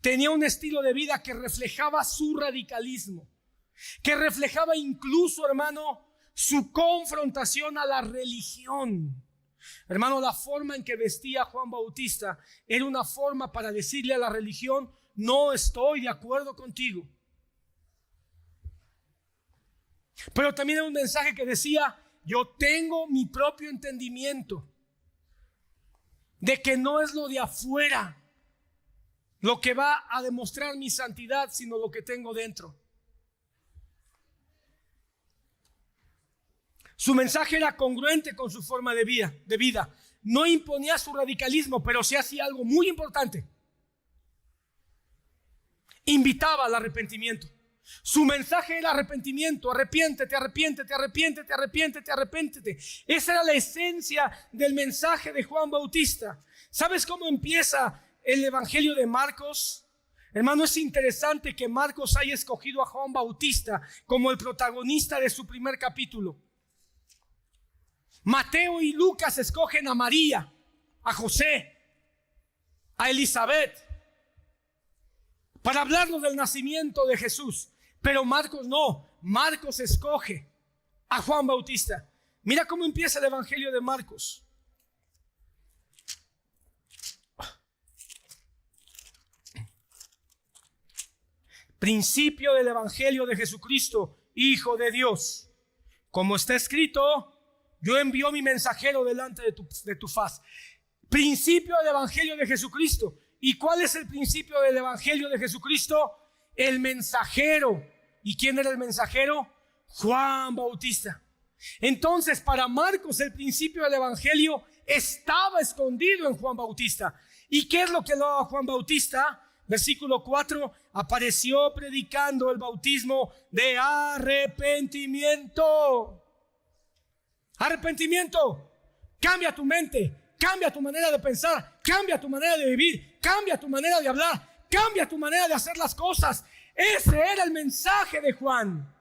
Tenía un estilo de vida que reflejaba su radicalismo, que reflejaba incluso, hermano, su confrontación a la religión. Hermano, la forma en que vestía Juan Bautista era una forma para decirle a la religión, no estoy de acuerdo contigo. Pero también era un mensaje que decía, yo tengo mi propio entendimiento de que no es lo de afuera lo que va a demostrar mi santidad, sino lo que tengo dentro. Su mensaje era congruente con su forma de vida. No imponía su radicalismo, pero sí hacía algo muy importante. Invitaba al arrepentimiento. Su mensaje era arrepentimiento. Arrepiéntete, arrepiéntete, arrepiéntete, arrepiéntete, arrepiéntete. Esa era la esencia del mensaje de Juan Bautista. ¿Sabes cómo empieza el Evangelio de Marcos? Hermano, es interesante que Marcos haya escogido a Juan Bautista como el protagonista de su primer capítulo. Mateo y Lucas escogen a María, a José, a Elizabeth, para hablarnos del nacimiento de Jesús. Pero Marcos no, Marcos escoge a Juan Bautista. Mira cómo empieza el Evangelio de Marcos. Principio del Evangelio de Jesucristo, Hijo de Dios. Como está escrito, yo envío mi mensajero delante de tu faz. Principio del Evangelio de Jesucristo. ¿Y cuál es el principio del Evangelio de Jesucristo? El mensajero. ¿Y quién era el mensajero? Juan Bautista. Entonces, para Marcos, el principio del Evangelio estaba escondido en Juan Bautista. ¿Y qué es lo que lo hace Juan Bautista? Versículo 4, apareció predicando el bautismo de arrepentimiento. Arrepentimiento. Cambia tu mente, cambia tu manera de pensar, cambia tu manera de vivir, cambia tu manera de hablar, cambia tu manera de hacer las cosas. Ese era el mensaje de Juan.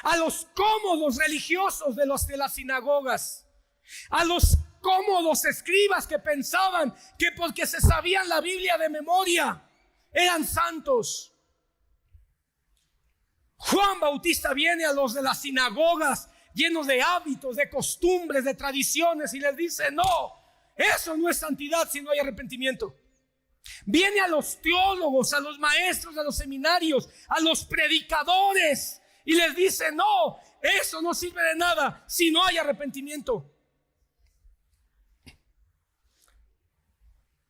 A los cómodos religiosos de las sinagogas, a los cómodos escribas que pensaban que porque se sabían la Biblia de memoria eran santos. Juan Bautista viene a los de las sinagogas llenos de hábitos, de costumbres, de tradiciones y les dice: no, eso no es santidad si no hay arrepentimiento. Viene a los teólogos, a los maestros de los seminarios, a los predicadores y les dice: no, eso no sirve de nada si no hay arrepentimiento.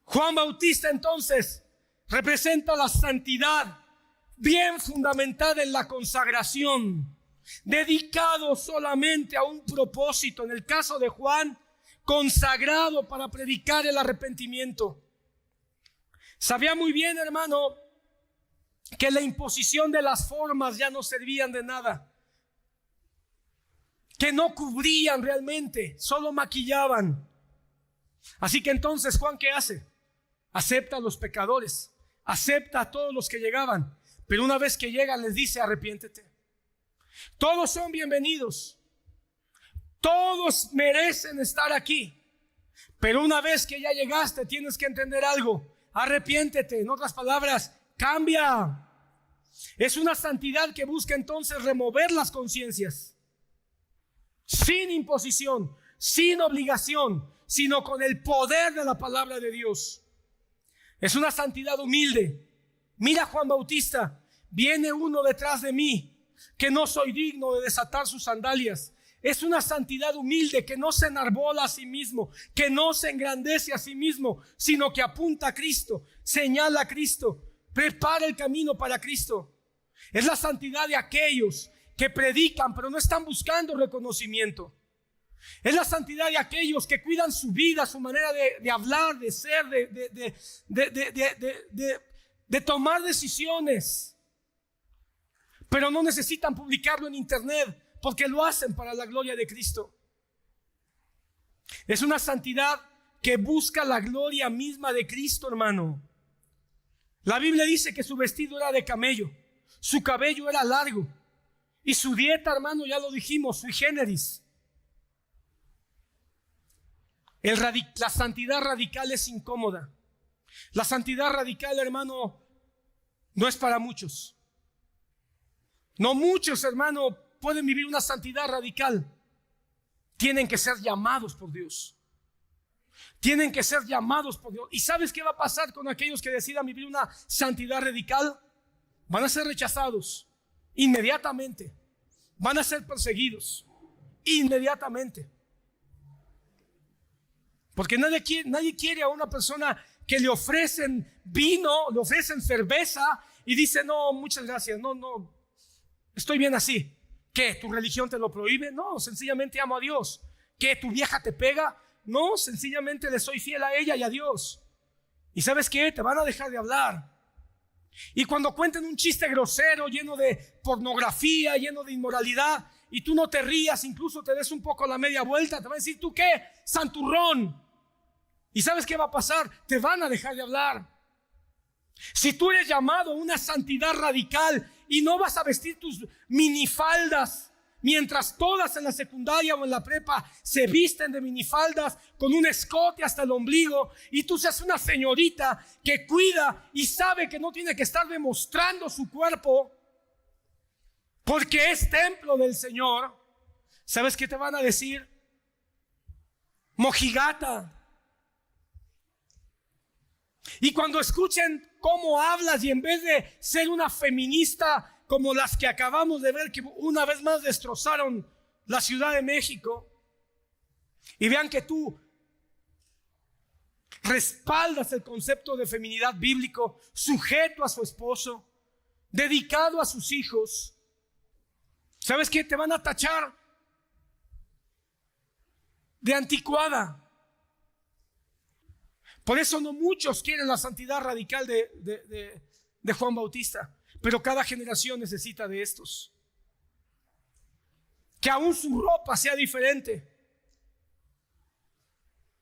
Juan Bautista entonces representa la santidad bien fundamentada en la consagración, dedicado solamente a un propósito. En el caso de Juan, consagrado para predicar el arrepentimiento. Sabía muy bien, hermano, que la imposición de las formas ya no servían de nada, que no cubrían realmente, solo maquillaban. Así que entonces Juan, ¿qué hace? Acepta a los pecadores, acepta a todos los que llegaban, pero una vez que llegan les dice: arrepiéntete. Todos son bienvenidos, todos merecen estar aquí, pero una vez que ya llegaste tienes que entender algo: arrepiéntete. En otras palabras, cambia. Es una santidad que busca entonces remover las conciencias, sin imposición, sin obligación, sino con el poder de la palabra de Dios. Es una santidad humilde. Mira Juan Bautista: viene uno detrás de mí que no soy digno de desatar sus sandalias. Es una santidad humilde que no se enarbola a sí mismo, que no se engrandece a sí mismo, sino que apunta a Cristo, señala a Cristo, prepara el camino para Cristo. Es la santidad de aquellos que predican pero no están buscando reconocimiento. Es la santidad de aquellos que cuidan su vida, su manera de hablar, de ser, de tomar decisiones, pero no necesitan publicarlo en internet porque lo hacen para la gloria de Cristo. Es una santidad que busca la gloria misma de Cristo, hermano. La Biblia dice que su vestido era de camello, su cabello era largo y su dieta, hermano, ya lo dijimos, sui generis. La santidad radical es incómoda. La santidad radical, hermano, no es para muchos. No muchos, hermano, pueden vivir una santidad radical. Tienen que ser llamados por Dios. Tienen que ser llamados por Dios. ¿Y sabes qué va a pasar con aquellos que decidan vivir una santidad radical? Van a ser rechazados inmediatamente. Van a ser perseguidos inmediatamente. Porque nadie quiere a una persona que le ofrecen vino, le ofrecen cerveza y dice: no, muchas gracias, no, estoy bien así. ¿Qué? ¿Tu religión te lo prohíbe? No, sencillamente amo a Dios. ¿Qué? ¿Tu vieja te pega? No, sencillamente le soy fiel a ella y a Dios. ¿Y sabes qué? Te van a dejar de hablar. Y cuando cuenten un chiste grosero, lleno de pornografía, lleno de inmoralidad, y tú no te rías, incluso te des un poco la media vuelta, te van a decir, ¿tú qué? Santurrón. ¿Y sabes qué va a pasar? Te van a dejar de hablar. Si tú eres llamado a una santidad radical y no vas a vestir tus minifaldas, mientras todas en la secundaria o en la prepa se visten de minifaldas con un escote hasta el ombligo, y tú seas una señorita que cuida y sabe que no tiene que estar demostrando su cuerpo porque es templo del Señor, ¿sabes qué te van a decir? Mojigata. Y cuando escuchen cómo hablas, y en vez de ser una feminista como las que acabamos de ver, que una vez más destrozaron la Ciudad de México, y vean que tú respaldas el concepto de feminidad bíblico, sujeto a su esposo, dedicado a sus hijos, ¿sabes qué? Te van a tachar de anticuada. Por eso no muchos quieren la santidad radical de Juan Bautista, pero cada generación necesita de estos. Que aún su ropa sea diferente,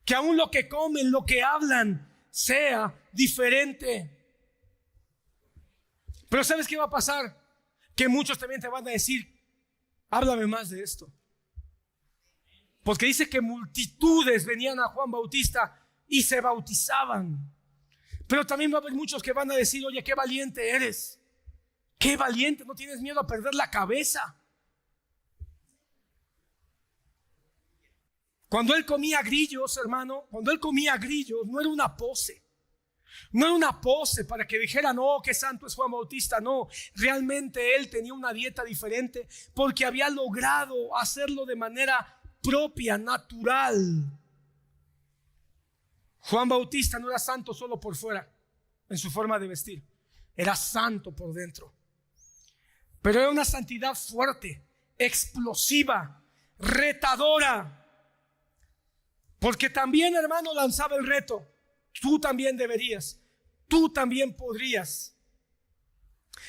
que aún lo que comen, lo que hablan sea diferente. Pero ¿sabes qué va a pasar? Que muchos también te van a decir, háblame más de esto. Porque dice que multitudes venían a Juan Bautista y se bautizaban. Pero también va a haber muchos que van a decir, oye, qué valiente eres. Qué valiente, no tienes miedo a perder la cabeza. Cuando él comía grillos, hermano, cuando él comía grillos, no era una pose. No era una pose para que dijeran, oh, qué santo es Juan Bautista. No, realmente él tenía una dieta diferente porque había logrado hacerlo de manera propia, natural. Juan Bautista no era santo solo por fuera, en su forma de vestir. Era santo por dentro. Pero era una santidad fuerte, explosiva, retadora. Porque también, hermano, lanzaba el reto. Tú también deberías. Tú también podrías.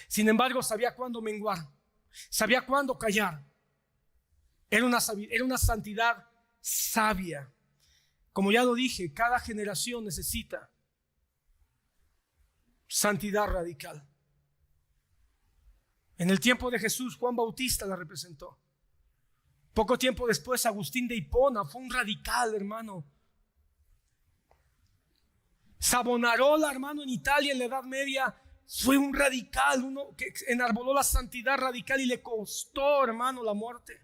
Sin embargo, sabía cuándo menguar. Sabía cuándo callar. Era una santidad sabia. Como ya lo dije, cada generación necesita santidad radical. En el tiempo de Jesús, Juan Bautista la representó. Poco tiempo después, Agustín de Hipona fue un radical, hermano. Savonarola, hermano, en Italia en la Edad Media, fue un radical, uno que enarboló la santidad radical y le costó, hermano, la muerte.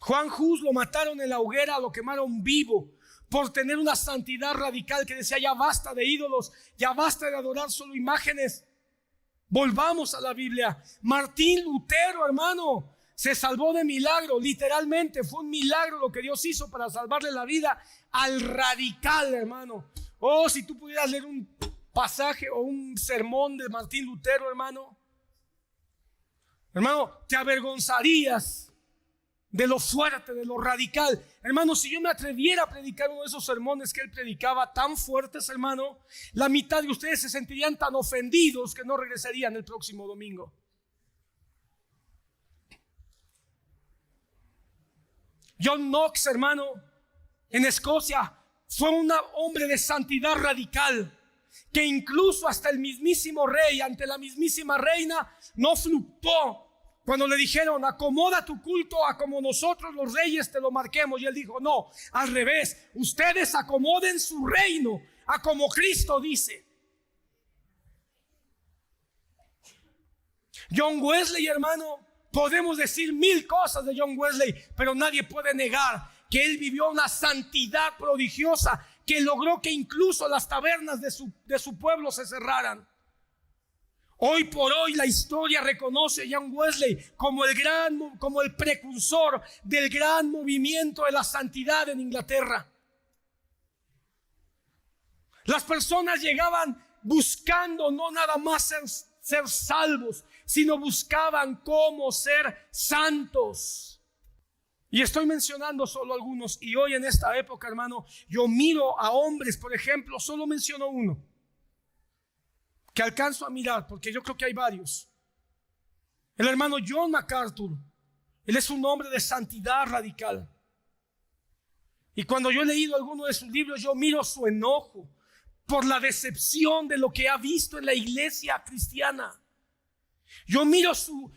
Juan Hus lo mataron en la hoguera, lo quemaron vivo por tener una santidad radical que decía, ya basta de ídolos, ya basta de adorar solo imágenes. Volvamos a la Biblia. Martín Lutero, hermano, se salvó de milagro, literalmente fue un milagro lo que Dios hizo para salvarle la vida al radical, hermano. Oh, si tú pudieras leer un pasaje o un sermón de Martín Lutero, hermano, te avergonzarías de lo fuerte, de lo radical. Hermano, si yo me atreviera a predicar uno de esos sermones que él predicaba tan fuertes, hermano, la mitad de ustedes se sentirían tan ofendidos que no regresarían el próximo domingo. John Knox, hermano, en Escocia, fue un hombre de santidad radical, que incluso hasta el mismísimo rey, ante la mismísima reina, no fluctuó cuando le dijeron, acomoda tu culto a como nosotros los reyes te lo marquemos. Y él dijo, no, al revés, ustedes acomoden su reino a como Cristo dice. John Wesley, hermano, podemos decir mil cosas de John Wesley, pero nadie puede negar que él vivió una santidad prodigiosa que logró que incluso las tabernas de su pueblo se cerraran. Hoy por hoy la historia reconoce a John Wesley como el precursor del gran movimiento de la santidad en Inglaterra. Las personas llegaban buscando no nada más ser salvos, sino buscaban cómo ser santos. Y estoy mencionando solo algunos. Y hoy en esta época, hermano, yo miro a hombres, por ejemplo, solo menciono uno que alcanzo a mirar, porque yo creo que hay varios. El hermano John MacArthur. Él es un hombre de santidad radical. Y cuando yo he leído alguno de sus libros, yo miro su enojo por la decepción de lo que ha visto en la iglesia cristiana. Yo miro su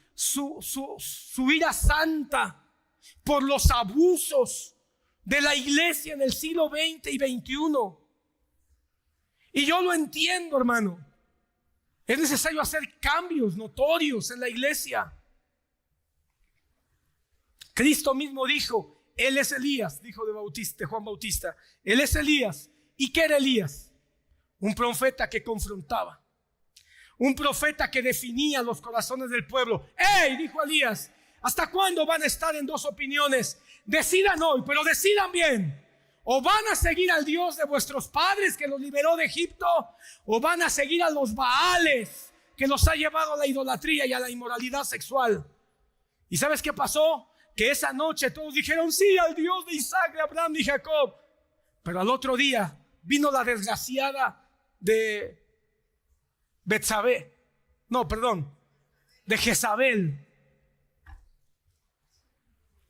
ira santa por los abusos de la iglesia en el siglo XX y XXI. Y yo lo entiendo, hermano. Es necesario hacer cambios notorios en la iglesia. Cristo mismo dijo: Él es Elías, dijo de Juan Bautista. Él es Elías. ¿Y qué era Elías? Un profeta que confrontaba. Un profeta que definía los corazones del pueblo. ¡Ey!, dijo Elías, ¿hasta cuándo van a estar en dos opiniones? Decidan hoy, pero decidan bien. O van a seguir al Dios de vuestros padres que los liberó de Egipto, o van a seguir a los Baales que los ha llevado a la idolatría y a la inmoralidad sexual. ¿Y sabes qué pasó? Que esa noche todos dijeron sí al Dios de Isaac, de Abraham y Jacob. Pero al otro día vino la desgraciada de Betsabé. No, perdón, de Jezabel.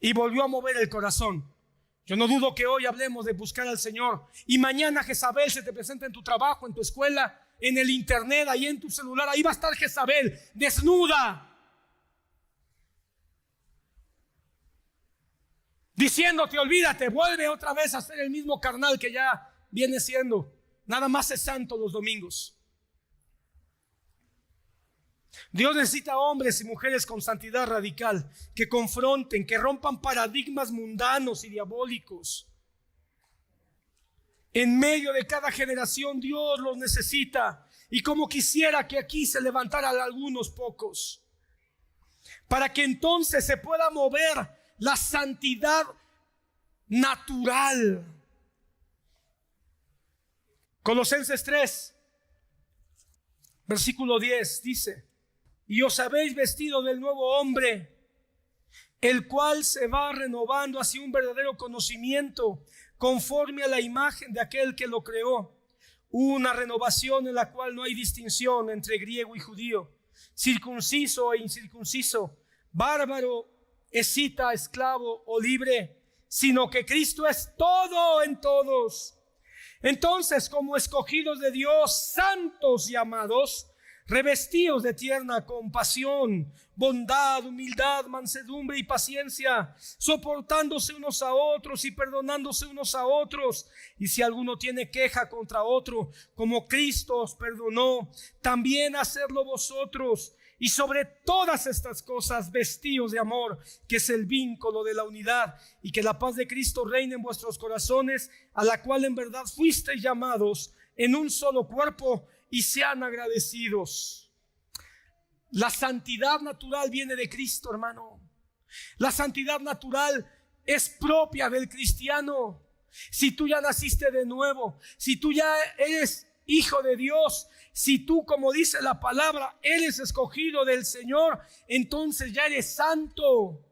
Y volvió a mover el corazón. Yo no dudo que hoy hablemos de buscar al Señor. Y mañana Jezabel se te presenta en tu trabajo, en tu escuela, en el internet, ahí en tu celular. Ahí va a estar Jezabel, desnuda, diciéndote: olvídate, vuelve otra vez a ser el mismo carnal que ya viene siendo. Nada más es santo los domingos. Dios necesita hombres y mujeres con santidad radical, que confronten, que rompan paradigmas mundanos y diabólicos. En medio de cada generación Dios los necesita. Y como quisiera que aquí se levantaran algunos pocos, para que entonces se pueda mover la santidad natural. Colosenses 3, versículo 10 dice: y os habéis vestido del nuevo hombre, el cual se va renovando hacia un verdadero conocimiento, conforme a la imagen de aquel que lo creó. Una renovación en la cual no hay distinción entre griego y judío, circunciso e incircunciso, bárbaro, escita, esclavo o libre, sino que Cristo es todo en todos. Entonces, como escogidos de Dios, santos y amados, revestidos de tierna compasión, bondad, humildad, mansedumbre y paciencia, soportándose unos a otros y perdonándose unos a otros. Y si alguno tiene queja contra otro, como Cristo os perdonó, también hacedlo vosotros. Y sobre todas estas cosas, vestíos de amor, que es el vínculo de la unidad, y que la paz de Cristo reine en vuestros corazones, a la cual en verdad fuisteis llamados en un solo cuerpo, y sean agradecidos. La santidad natural viene de Cristo, hermano. La santidad natural es propia del cristiano. Si tú ya naciste de nuevo, si tú ya eres hijo de Dios, si tú, como dice la palabra, eres escogido del Señor, entonces ya eres santo.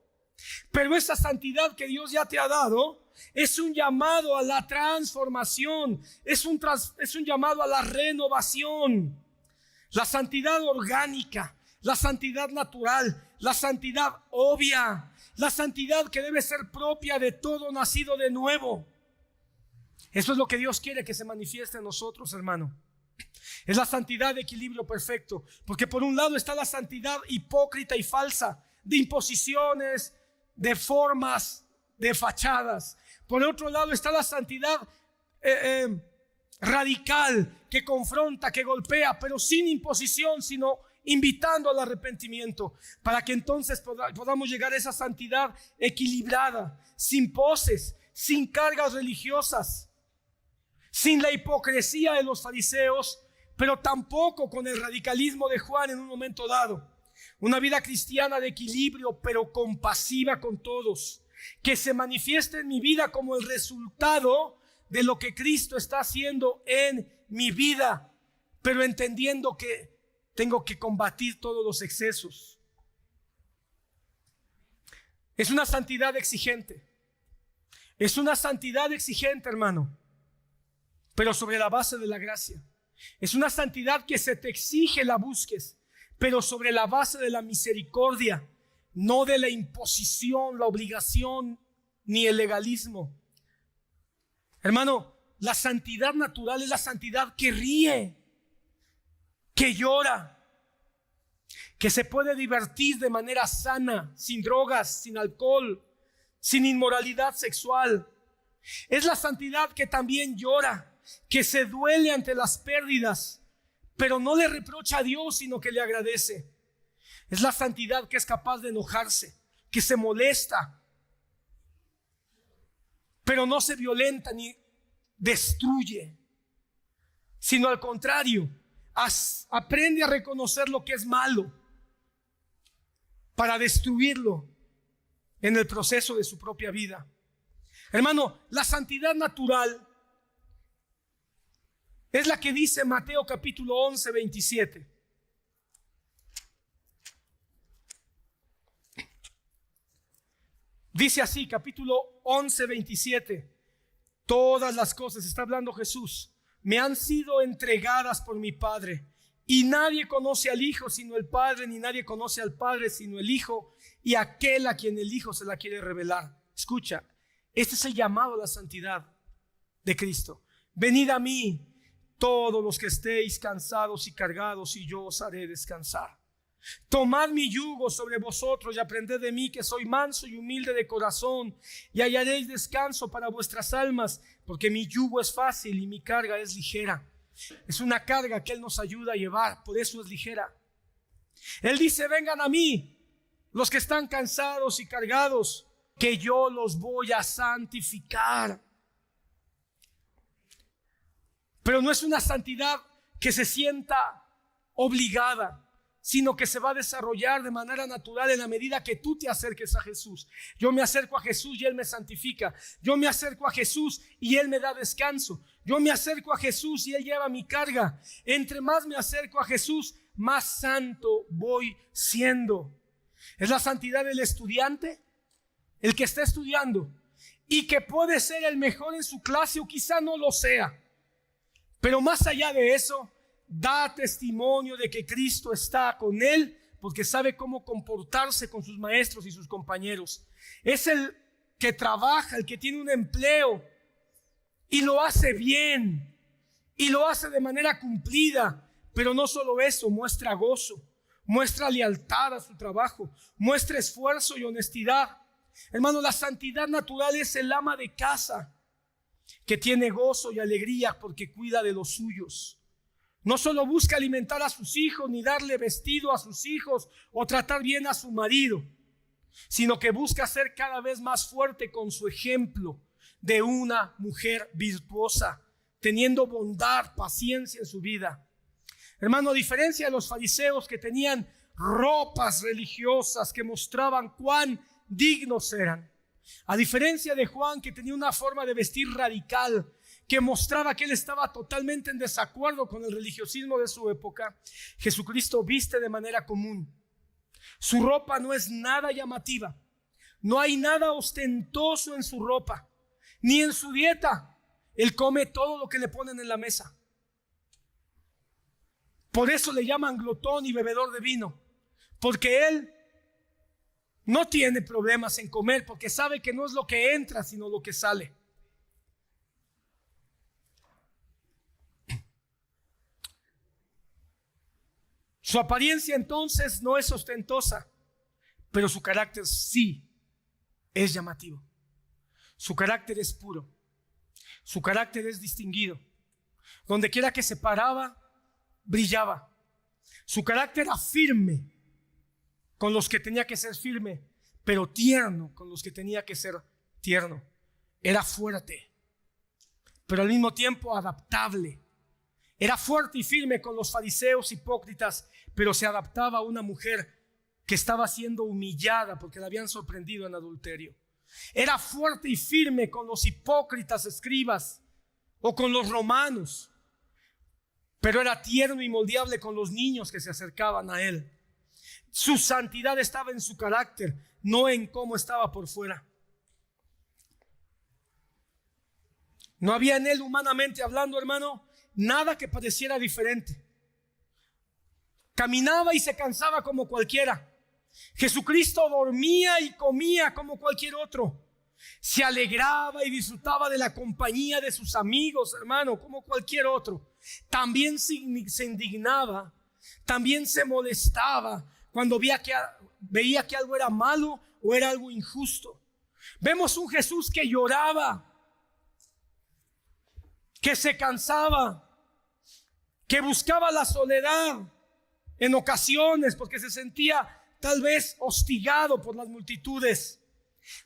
Pero esa santidad que Dios ya te ha dado es un llamado a la transformación, es un llamado a la renovación. La santidad orgánica, la santidad natural, la santidad obvia, la santidad que debe ser propia de todo nacido de nuevo. Eso es lo que Dios quiere que se manifieste en nosotros, hermano. Es la santidad de equilibrio perfecto, porque por un lado está la santidad hipócrita y falsa, de imposiciones, de formas, de fachadas. Por otro lado está la santidad radical, que confronta, que golpea, pero sin imposición, sino invitando al arrepentimiento, para que entonces podamos llegar a esa santidad equilibrada, sin poses, sin cargas religiosas, sin la hipocresía de los fariseos, pero tampoco con el radicalismo de Juan en un momento dado. Una vida cristiana de equilibrio, pero compasiva con todos, que se manifieste en mi vida como el resultado de lo que Cristo está haciendo en mi vida, pero entendiendo que tengo que combatir todos los excesos. Es una santidad exigente. Es una santidad exigente, hermano, pero sobre la base de la gracia. Es una santidad que se te exige la busques, pero sobre la base de la misericordia, no de la imposición, la obligación, ni el legalismo. Hermano, la santidad natural es la santidad que ríe, que llora, que se puede divertir de manera sana, sin drogas, sin alcohol, sin inmoralidad sexual. Es la santidad que también llora, que se duele ante las pérdidas, pero no le reprocha a Dios, sino que le agradece. Es la santidad que es capaz de enojarse, que se molesta, pero no se violenta ni destruye, sino al contrario, aprende a reconocer lo que es malo para destruirlo en el proceso de su propia vida. Hermano, la santidad natural es la que dice Mateo capítulo 11, 27. Dice así, capítulo 11, 27. Todas las cosas, está hablando Jesús, me han sido entregadas por mi Padre. Y nadie conoce al Hijo sino el Padre, ni nadie conoce al Padre sino el Hijo, y aquel a quien el Hijo se la quiere revelar. Escucha, este es el llamado a la santidad de Cristo. Venid a mí, todos los que estéis cansados y cargados, y yo os haré descansar. Tomad mi yugo sobre vosotros y aprended de mí, que soy manso y humilde de corazón, y hallaréis descanso para vuestras almas, porque mi yugo es fácil y mi carga es ligera. Es una carga que Él nos ayuda a llevar, por eso es ligera. Él dice, vengan a mí los que están cansados y cargados, que yo los voy a santificar. Pero no es una santidad que se sienta obligada, sino que se va a desarrollar de manera natural en la medida que tú te acerques a Jesús. Yo me acerco a Jesús y Él me santifica. Yo me acerco a Jesús y Él me da descanso. Yo me acerco a Jesús y Él lleva mi carga. Entre más me acerco a Jesús, más santo voy siendo. Es la santidad del estudiante, el que está estudiando y que puede ser el mejor en su clase o quizá no lo sea. Pero más allá de eso, da testimonio de que Cristo está con él, porque sabe cómo comportarse con sus maestros y sus compañeros. Es el que trabaja, el que tiene un empleo y lo hace bien y lo hace de manera cumplida. Pero no solo eso, muestra gozo, muestra lealtad a su trabajo, muestra esfuerzo y honestidad. Hermano, la santidad natural es el ama de casa que tiene gozo y alegría porque cuida de los suyos. No solo busca alimentar a sus hijos, ni darle vestido a sus hijos o tratar bien a su marido, sino que busca ser cada vez más fuerte con su ejemplo de una mujer virtuosa, teniendo bondad, paciencia en su vida. Hermano, a diferencia de los fariseos que tenían ropas religiosas que mostraban cuán dignos eran, a diferencia de Juan, que tenía una forma de vestir radical, que mostraba que él estaba totalmente en desacuerdo con el religiosismo de su época, Jesucristo viste de manera común. Su ropa no es nada llamativa, no hay nada ostentoso en su ropa, ni en su dieta. Él come todo lo que le ponen en la mesa. Por eso le llaman glotón y bebedor de vino, porque él no tiene problemas en comer, porque sabe que no es lo que entra, sino lo que sale. Su apariencia entonces no es ostentosa, pero su carácter sí es llamativo. Su carácter es puro. Su carácter es distinguido. Donde quiera que se paraba, brillaba. Su carácter era firme con los que tenía que ser firme, pero tierno con los que tenía que ser tierno. Era fuerte, pero al mismo tiempo adaptable. Era fuerte y firme con los fariseos hipócritas, pero se adaptaba a una mujer que estaba siendo humillada porque la habían sorprendido en adulterio. Era fuerte y firme con los hipócritas escribas o con los romanos, pero era tierno y moldeable con los niños que se acercaban a él. Su santidad estaba en su carácter, no en cómo estaba por fuera. No había en él, humanamente hablando, hermano, nada que pareciera diferente. Caminaba y se cansaba como cualquiera. Jesucristo dormía y comía como cualquier otro. Se alegraba y disfrutaba de la compañía de sus amigos, hermano, como cualquier otro. También se indignaba, también se molestaba cuando veía que algo era malo o era algo injusto. Vemos un Jesús que lloraba, que se cansaba, que buscaba la soledad en ocasiones porque se sentía tal vez hostigado por las multitudes.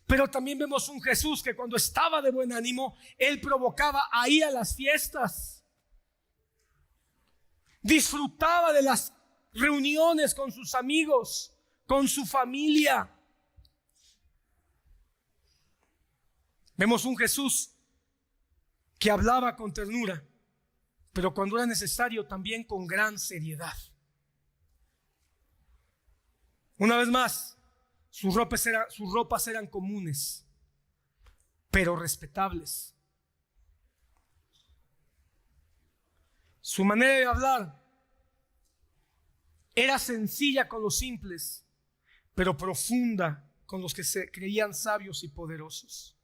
Pero también vemos un Jesús que cuando estaba de buen ánimo, él provocaba a ir a las fiestas. Disfrutaba de las reuniones con sus amigos, con su familia. Vemos un Jesús que hablaba con ternura, pero cuando era necesario también con gran seriedad. Una vez más, sus ropas eran comunes, pero respetables. Su manera de hablar era sencilla con los simples, pero profunda con los que se creían sabios y poderosos.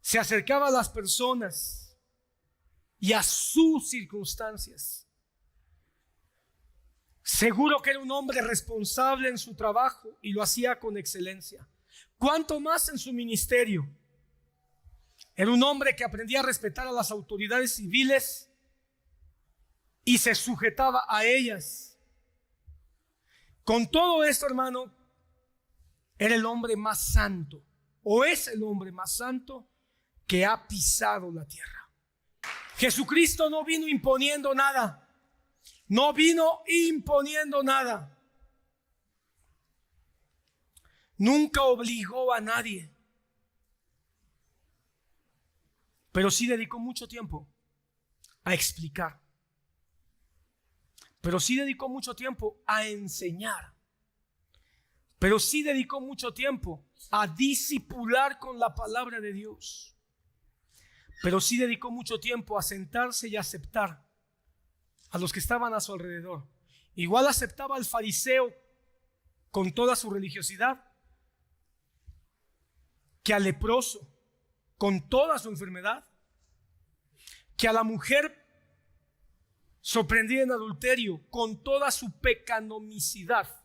Se acercaba a las personas y a sus circunstancias. Seguro que era un hombre responsable en su trabajo y lo hacía con excelencia. ¿Cuánto más en su ministerio? Era un hombre que aprendía a respetar a las autoridades civiles y se sujetaba a ellas. Con todo esto, hermano, era el hombre más santo, o es el hombre más santo que ha pisado la tierra. Jesucristo no vino imponiendo nada. No vino imponiendo nada. Nunca obligó a nadie. Pero sí dedicó mucho tiempo a explicar. Pero sí dedicó mucho tiempo a enseñar. Pero sí dedicó mucho tiempo a discipular con la palabra de Dios. Pero sí dedicó mucho tiempo a sentarse y a aceptar a los que estaban a su alrededor. Igual aceptaba al fariseo con toda su religiosidad, que al leproso con toda su enfermedad, que a la mujer sorprendida en adulterio con toda su pecaminosidad.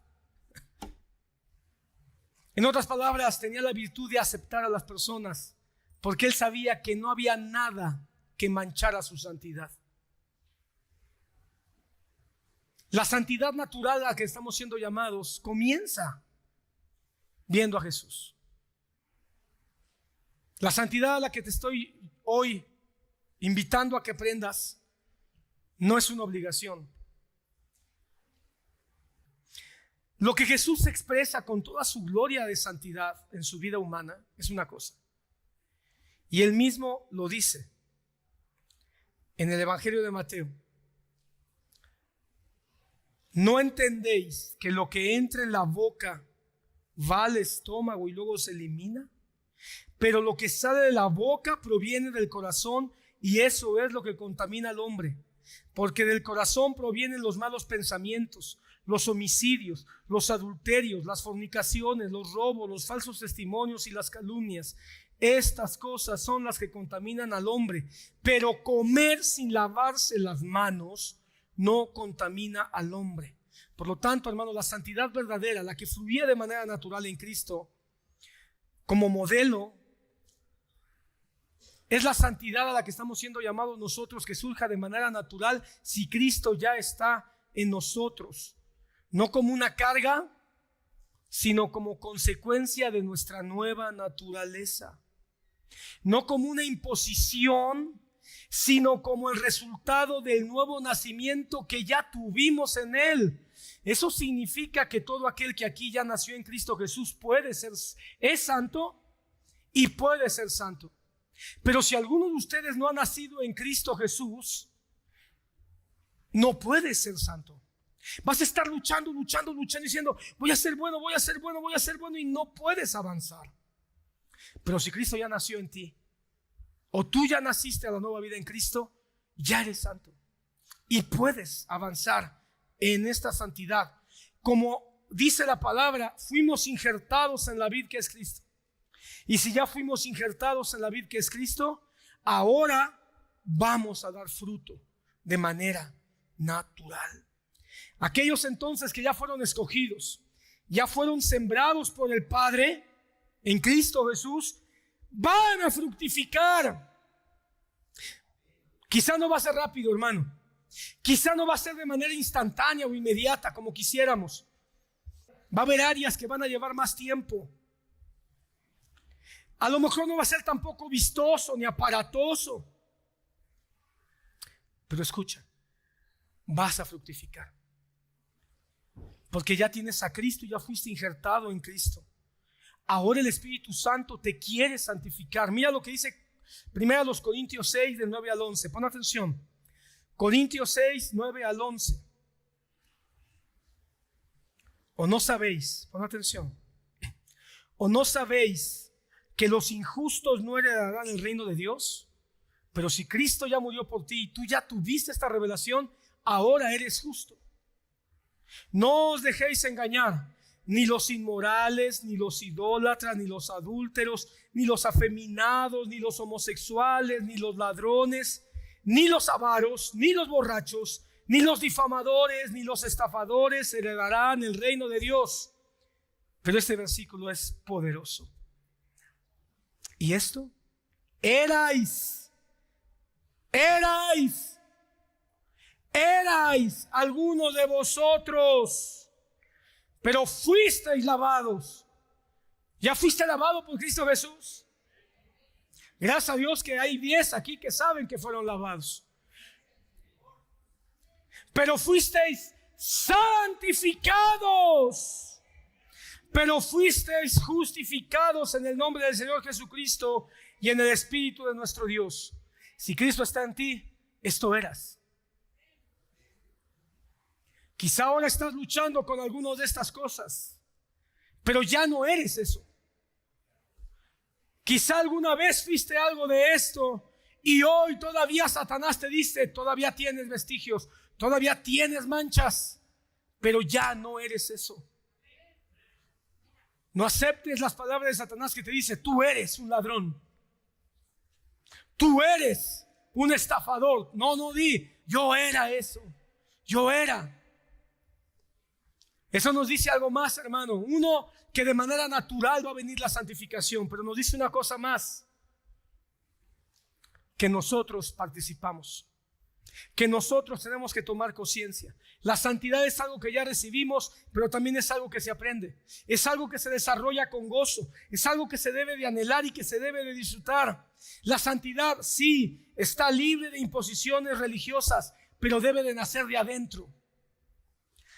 En otras palabras, tenía la virtud de aceptar a las personas porque él sabía que no había nada que manchara su santidad. La santidad natural a la que estamos siendo llamados comienza viendo a Jesús. La santidad a la que te estoy hoy invitando a que aprendas no es una obligación. Lo que Jesús expresa con toda su gloria de santidad en su vida humana es una cosa. Y él mismo lo dice en el Evangelio de Mateo. ¿No entendéis que lo que entra en la boca va al estómago y luego se elimina? Pero lo que sale de la boca proviene del corazón, y eso es lo que contamina al hombre. Porque del corazón provienen los malos pensamientos, los homicidios, los adulterios, las fornicaciones, los robos, los falsos testimonios y las calumnias. Estas cosas son las que contaminan al hombre. Pero comer sin lavarse las manos no contamina al hombre. Por lo tanto, hermano, la santidad verdadera, la que fluía de manera natural en Cristo como modelo, es la santidad a la que estamos siendo llamados nosotros, que surja de manera natural si Cristo ya está en nosotros, no como una carga, sino como consecuencia de nuestra nueva naturaleza, no como una imposición, sino como el resultado del nuevo nacimiento que ya tuvimos en Él. Eso significa que todo aquel que aquí ya nació en Cristo Jesús es santo y puede ser santo. Pero si alguno de ustedes no ha nacido en Cristo Jesús, no puedes ser santo. Vas a estar luchando, diciendo, voy a ser bueno, y no puedes avanzar. Pero si Cristo ya nació en ti, o tú ya naciste a la nueva vida en Cristo, ya eres santo. Y puedes avanzar en esta santidad. Como dice la palabra, fuimos injertados en la vid que es Cristo. Y si ya fuimos injertados en la vid que es Cristo, ahora vamos a dar fruto de manera natural. Aquellos entonces que ya fueron escogidos, ya fueron sembrados por el Padre en Cristo Jesús, van a fructificar. Quizá no va a ser rápido, hermano. Quizá no va a ser de manera instantánea o inmediata como quisiéramos. Va a haber áreas que van a llevar más tiempo. A lo mejor no va a ser tampoco vistoso ni aparatoso. Pero escucha, vas a fructificar. Porque ya tienes a Cristo y ya fuiste injertado en Cristo. Ahora el Espíritu Santo te quiere santificar. Mira lo que dice 1 Corintios 6, del 9 al 11. Pon atención. Corintios 6, 9 al 11. ¿O no sabéis? Pon atención. ¿O no sabéis que los injustos no heredarán el reino de Dios? Pero si Cristo ya murió por ti y tú ya tuviste esta revelación, ahora eres justo. No os dejéis engañar, ni los inmorales, ni los idólatras, ni los adúlteros, ni los afeminados, ni los homosexuales, ni los ladrones, ni los avaros, ni los borrachos, ni los difamadores, ni los estafadores heredarán el reino de Dios. Pero este versículo es poderoso. ¿Y esto? Erais algunos de vosotros, pero fuisteis lavados. ¿Ya fuiste lavado por Cristo Jesús? Gracias a Dios que hay 10 aquí que saben que fueron lavados. Pero fuisteis santificados, pero fuisteis justificados en el nombre del Señor Jesucristo y en el Espíritu de nuestro Dios. Si Cristo está en ti, esto eras. Quizá ahora estás luchando con algunas de estas cosas, pero ya no eres eso. Quizá alguna vez fuiste algo de esto y hoy todavía Satanás te dice, todavía tienes vestigios, todavía tienes manchas, pero ya no eres eso. No aceptes las palabras de Satanás que te dice, tú eres un ladrón, tú eres un estafador. No di, yo era eso, yo era. Eso nos dice algo más, hermano. Uno, que de manera natural va a venir la santificación, pero nos dice una cosa más, que nosotros participamos, que nosotros tenemos que tomar conciencia. La santidad es algo que ya recibimos, pero también es algo que se aprende, es algo que se desarrolla con gozo, es algo que se debe de anhelar y que se debe de disfrutar. La santidad sí está libre de imposiciones religiosas, pero debe de nacer de adentro,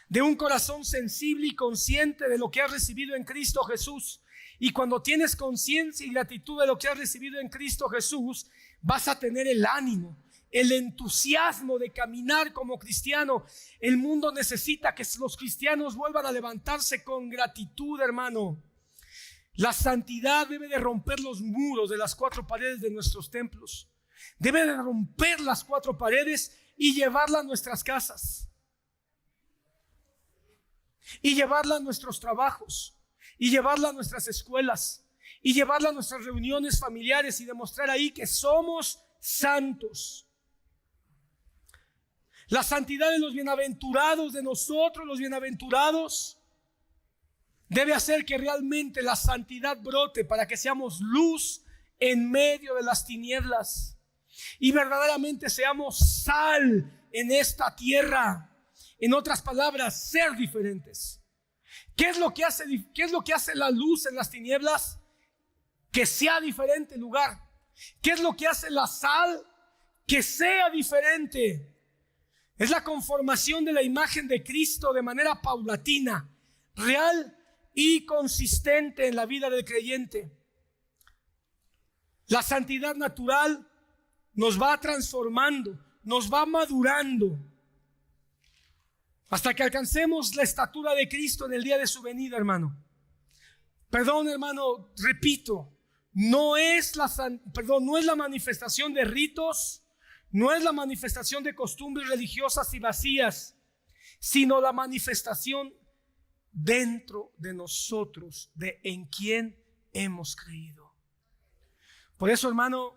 de un corazón sensible y consciente de lo que has recibido en Cristo Jesús. Y cuando tienes conciencia y gratitud de lo que has recibido en Cristo Jesús, vas a tener el ánimo, el entusiasmo de caminar como cristiano. El mundo necesita que los cristianos vuelvan a levantarse con gratitud, hermano. La santidad debe de romper los muros de las 4 paredes de nuestros templos. Debe de romper las 4 paredes y llevarla a nuestras casas. Y llevarla a nuestros trabajos, y llevarla a nuestras escuelas, y llevarla a nuestras reuniones familiares y demostrar ahí que somos santos. La santidad de los bienaventurados, de nosotros los bienaventurados, debe hacer que realmente la santidad brote para que seamos luz en medio de las tinieblas y verdaderamente seamos sal en esta tierra. En otras palabras, ser diferentes. ¿Qué es lo que hace la luz en las tinieblas? Que sea diferente el lugar. ¿Qué es lo que hace la sal? Que sea diferente. Es la conformación de la imagen de Cristo de manera paulatina, real y consistente en la vida del creyente. La santidad natural nos va transformando, nos va madurando. hasta que alcancemos la estatura de Cristo en el día de su venida, hermano. Perdón, hermano, repito, no es la manifestación de ritos, no es la manifestación de costumbres religiosas y vacías, sino la manifestación dentro de nosotros de en quién hemos creído. Por eso, hermano,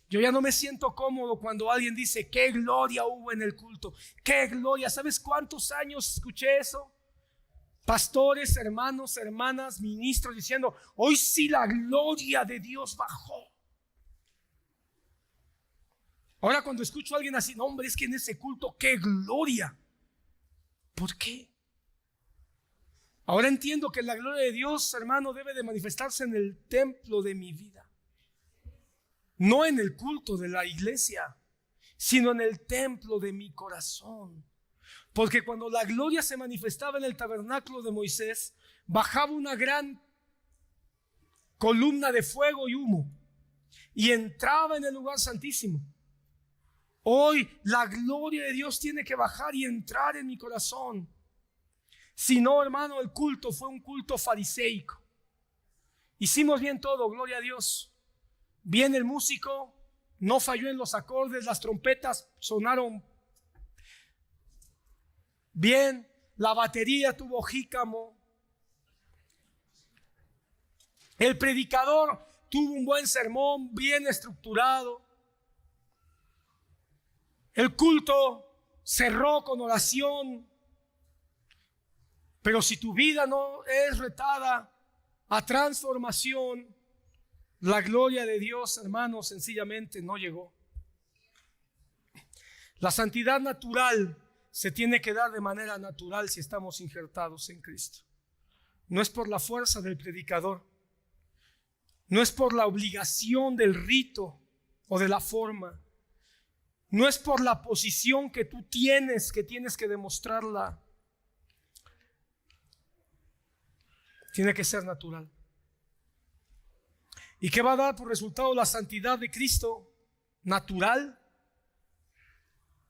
yo ya no me siento cómodo cuando alguien dice qué gloria hubo en el culto, qué gloria. ¿Sabes cuántos años escuché eso? Pastores, hermanos, hermanas, ministros diciendo, hoy sí la gloria de Dios bajó. Ahora cuando escucho a alguien así, no, hombre, es que en ese culto, qué gloria. ¿Por qué? Ahora entiendo que la gloria de Dios, hermano, debe de manifestarse en el templo de mi vida. No en el culto de la iglesia, sino en el templo de mi corazón. Porque cuando la gloria se manifestaba en el tabernáculo de Moisés, bajaba una gran columna de fuego y humo y entraba en el lugar santísimo. Hoy la gloria de Dios tiene que bajar y entrar en mi corazón. Si no, hermano, el culto fue un culto fariseico. Hicimos bien todo, gloria a Dios. Bien el músico, no falló en los acordes, las trompetas sonaron bien, la batería tuvo jícamo, el predicador tuvo un buen sermón, bien estructurado, el culto cerró con oración. Pero si tu vida no es retada a transformación, la gloria de Dios, hermano, sencillamente no llegó. La santidad natural se tiene que dar de manera natural si estamos injertados en Cristo. No es por la fuerza del predicador, no es por la obligación del rito o de la forma, no es por la posición que tú tienes, que tienes que demostrarla. Tiene que ser natural. ¿Y qué va a dar por resultado la santidad de Cristo? Natural.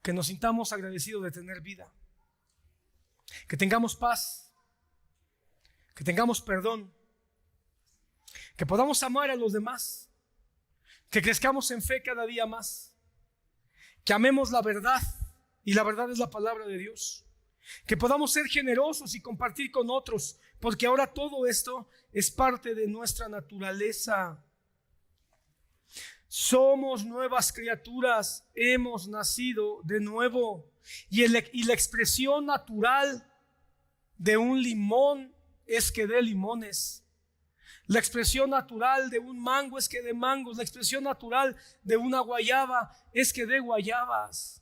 Que nos sintamos agradecidos de tener vida, que tengamos paz, que tengamos perdón, que podamos amar a los demás, que crezcamos en fe cada día más, que amemos la verdad, y la verdad es la palabra de Dios, que podamos ser generosos y compartir con otros, porque ahora todo esto es parte de nuestra naturaleza. Somos nuevas criaturas, hemos nacido de nuevo. Y la expresión natural de un limón es que dé limones. La expresión natural de un mango es que dé mangos. La expresión natural de una guayaba es que dé guayabas.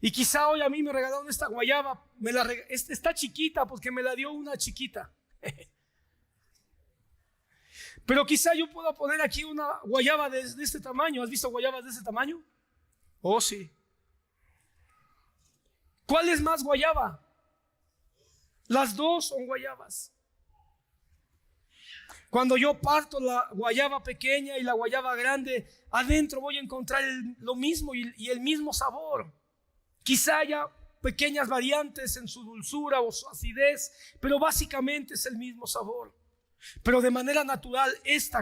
Y quizá hoy a mí me regalaron esta guayaba, está chiquita porque me la dio una chiquita. Pero quizá yo pueda poner aquí una guayaba de este tamaño. ¿Has visto guayabas de este tamaño? Oh, sí. ¿Cuál es más guayaba? Las dos son guayabas. Cuando yo parto la guayaba pequeña y la guayaba grande, adentro voy a encontrar lo mismo y el mismo sabor. Quizá haya pequeñas variantes en su dulzura o su acidez, pero básicamente es el mismo sabor. Pero de manera natural, esta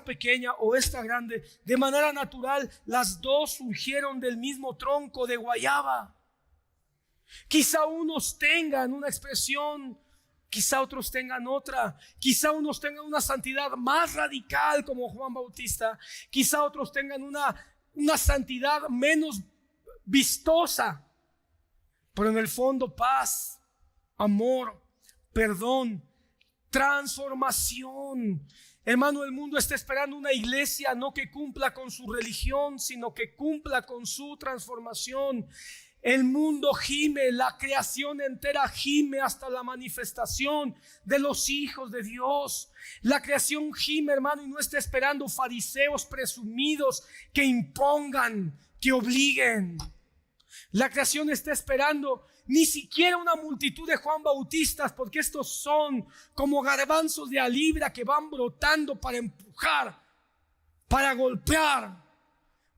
pequeña o esta grande, de manera natural, las dos surgieron del mismo tronco de guayaba. Quizá unos tengan una expresión, quizá otros tengan otra, quizá unos tengan una santidad más radical como Juan Bautista, quizá otros tengan una santidad menos vistosa, pero en el fondo paz, amor, perdón, transformación. Hermano, el mundo está esperando una iglesia no que cumpla con su religión, sino que cumpla con su transformación. El mundo gime, la creación entera gime hasta la manifestación de los hijos de Dios. La creación gime, hermano, y no está esperando fariseos presumidos que impongan, que obliguen. La creación está esperando ni siquiera una multitud de Juan Bautistas, porque estos son como garbanzos de a libra que van brotando para empujar, para golpear,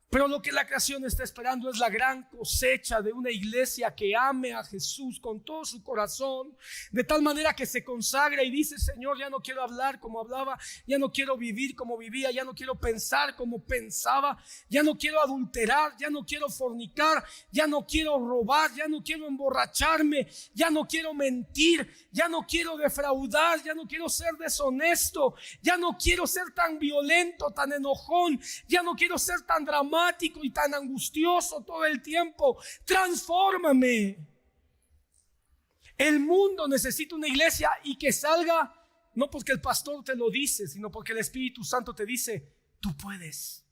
Pero lo que la creación está esperando es la gran cosecha de una iglesia que ame a Jesús con todo su corazón, de tal manera que se consagra y dice: Señor, ya no quiero hablar como hablaba, ya no quiero vivir como vivía, ya no quiero pensar como pensaba, ya no quiero adulterar, ya no quiero fornicar, ya no quiero robar, ya no quiero emborracharme, ya no quiero mentir, ya no quiero defraudar, ya no quiero ser deshonesto, ya no quiero ser tan violento, tan enojón, ya no quiero ser tan dramático y tan angustioso todo el tiempo. Transfórmame. El mundo necesita una iglesia, y que salga no porque el pastor te lo dice, sino porque el Espíritu Santo te dice: tú puedes.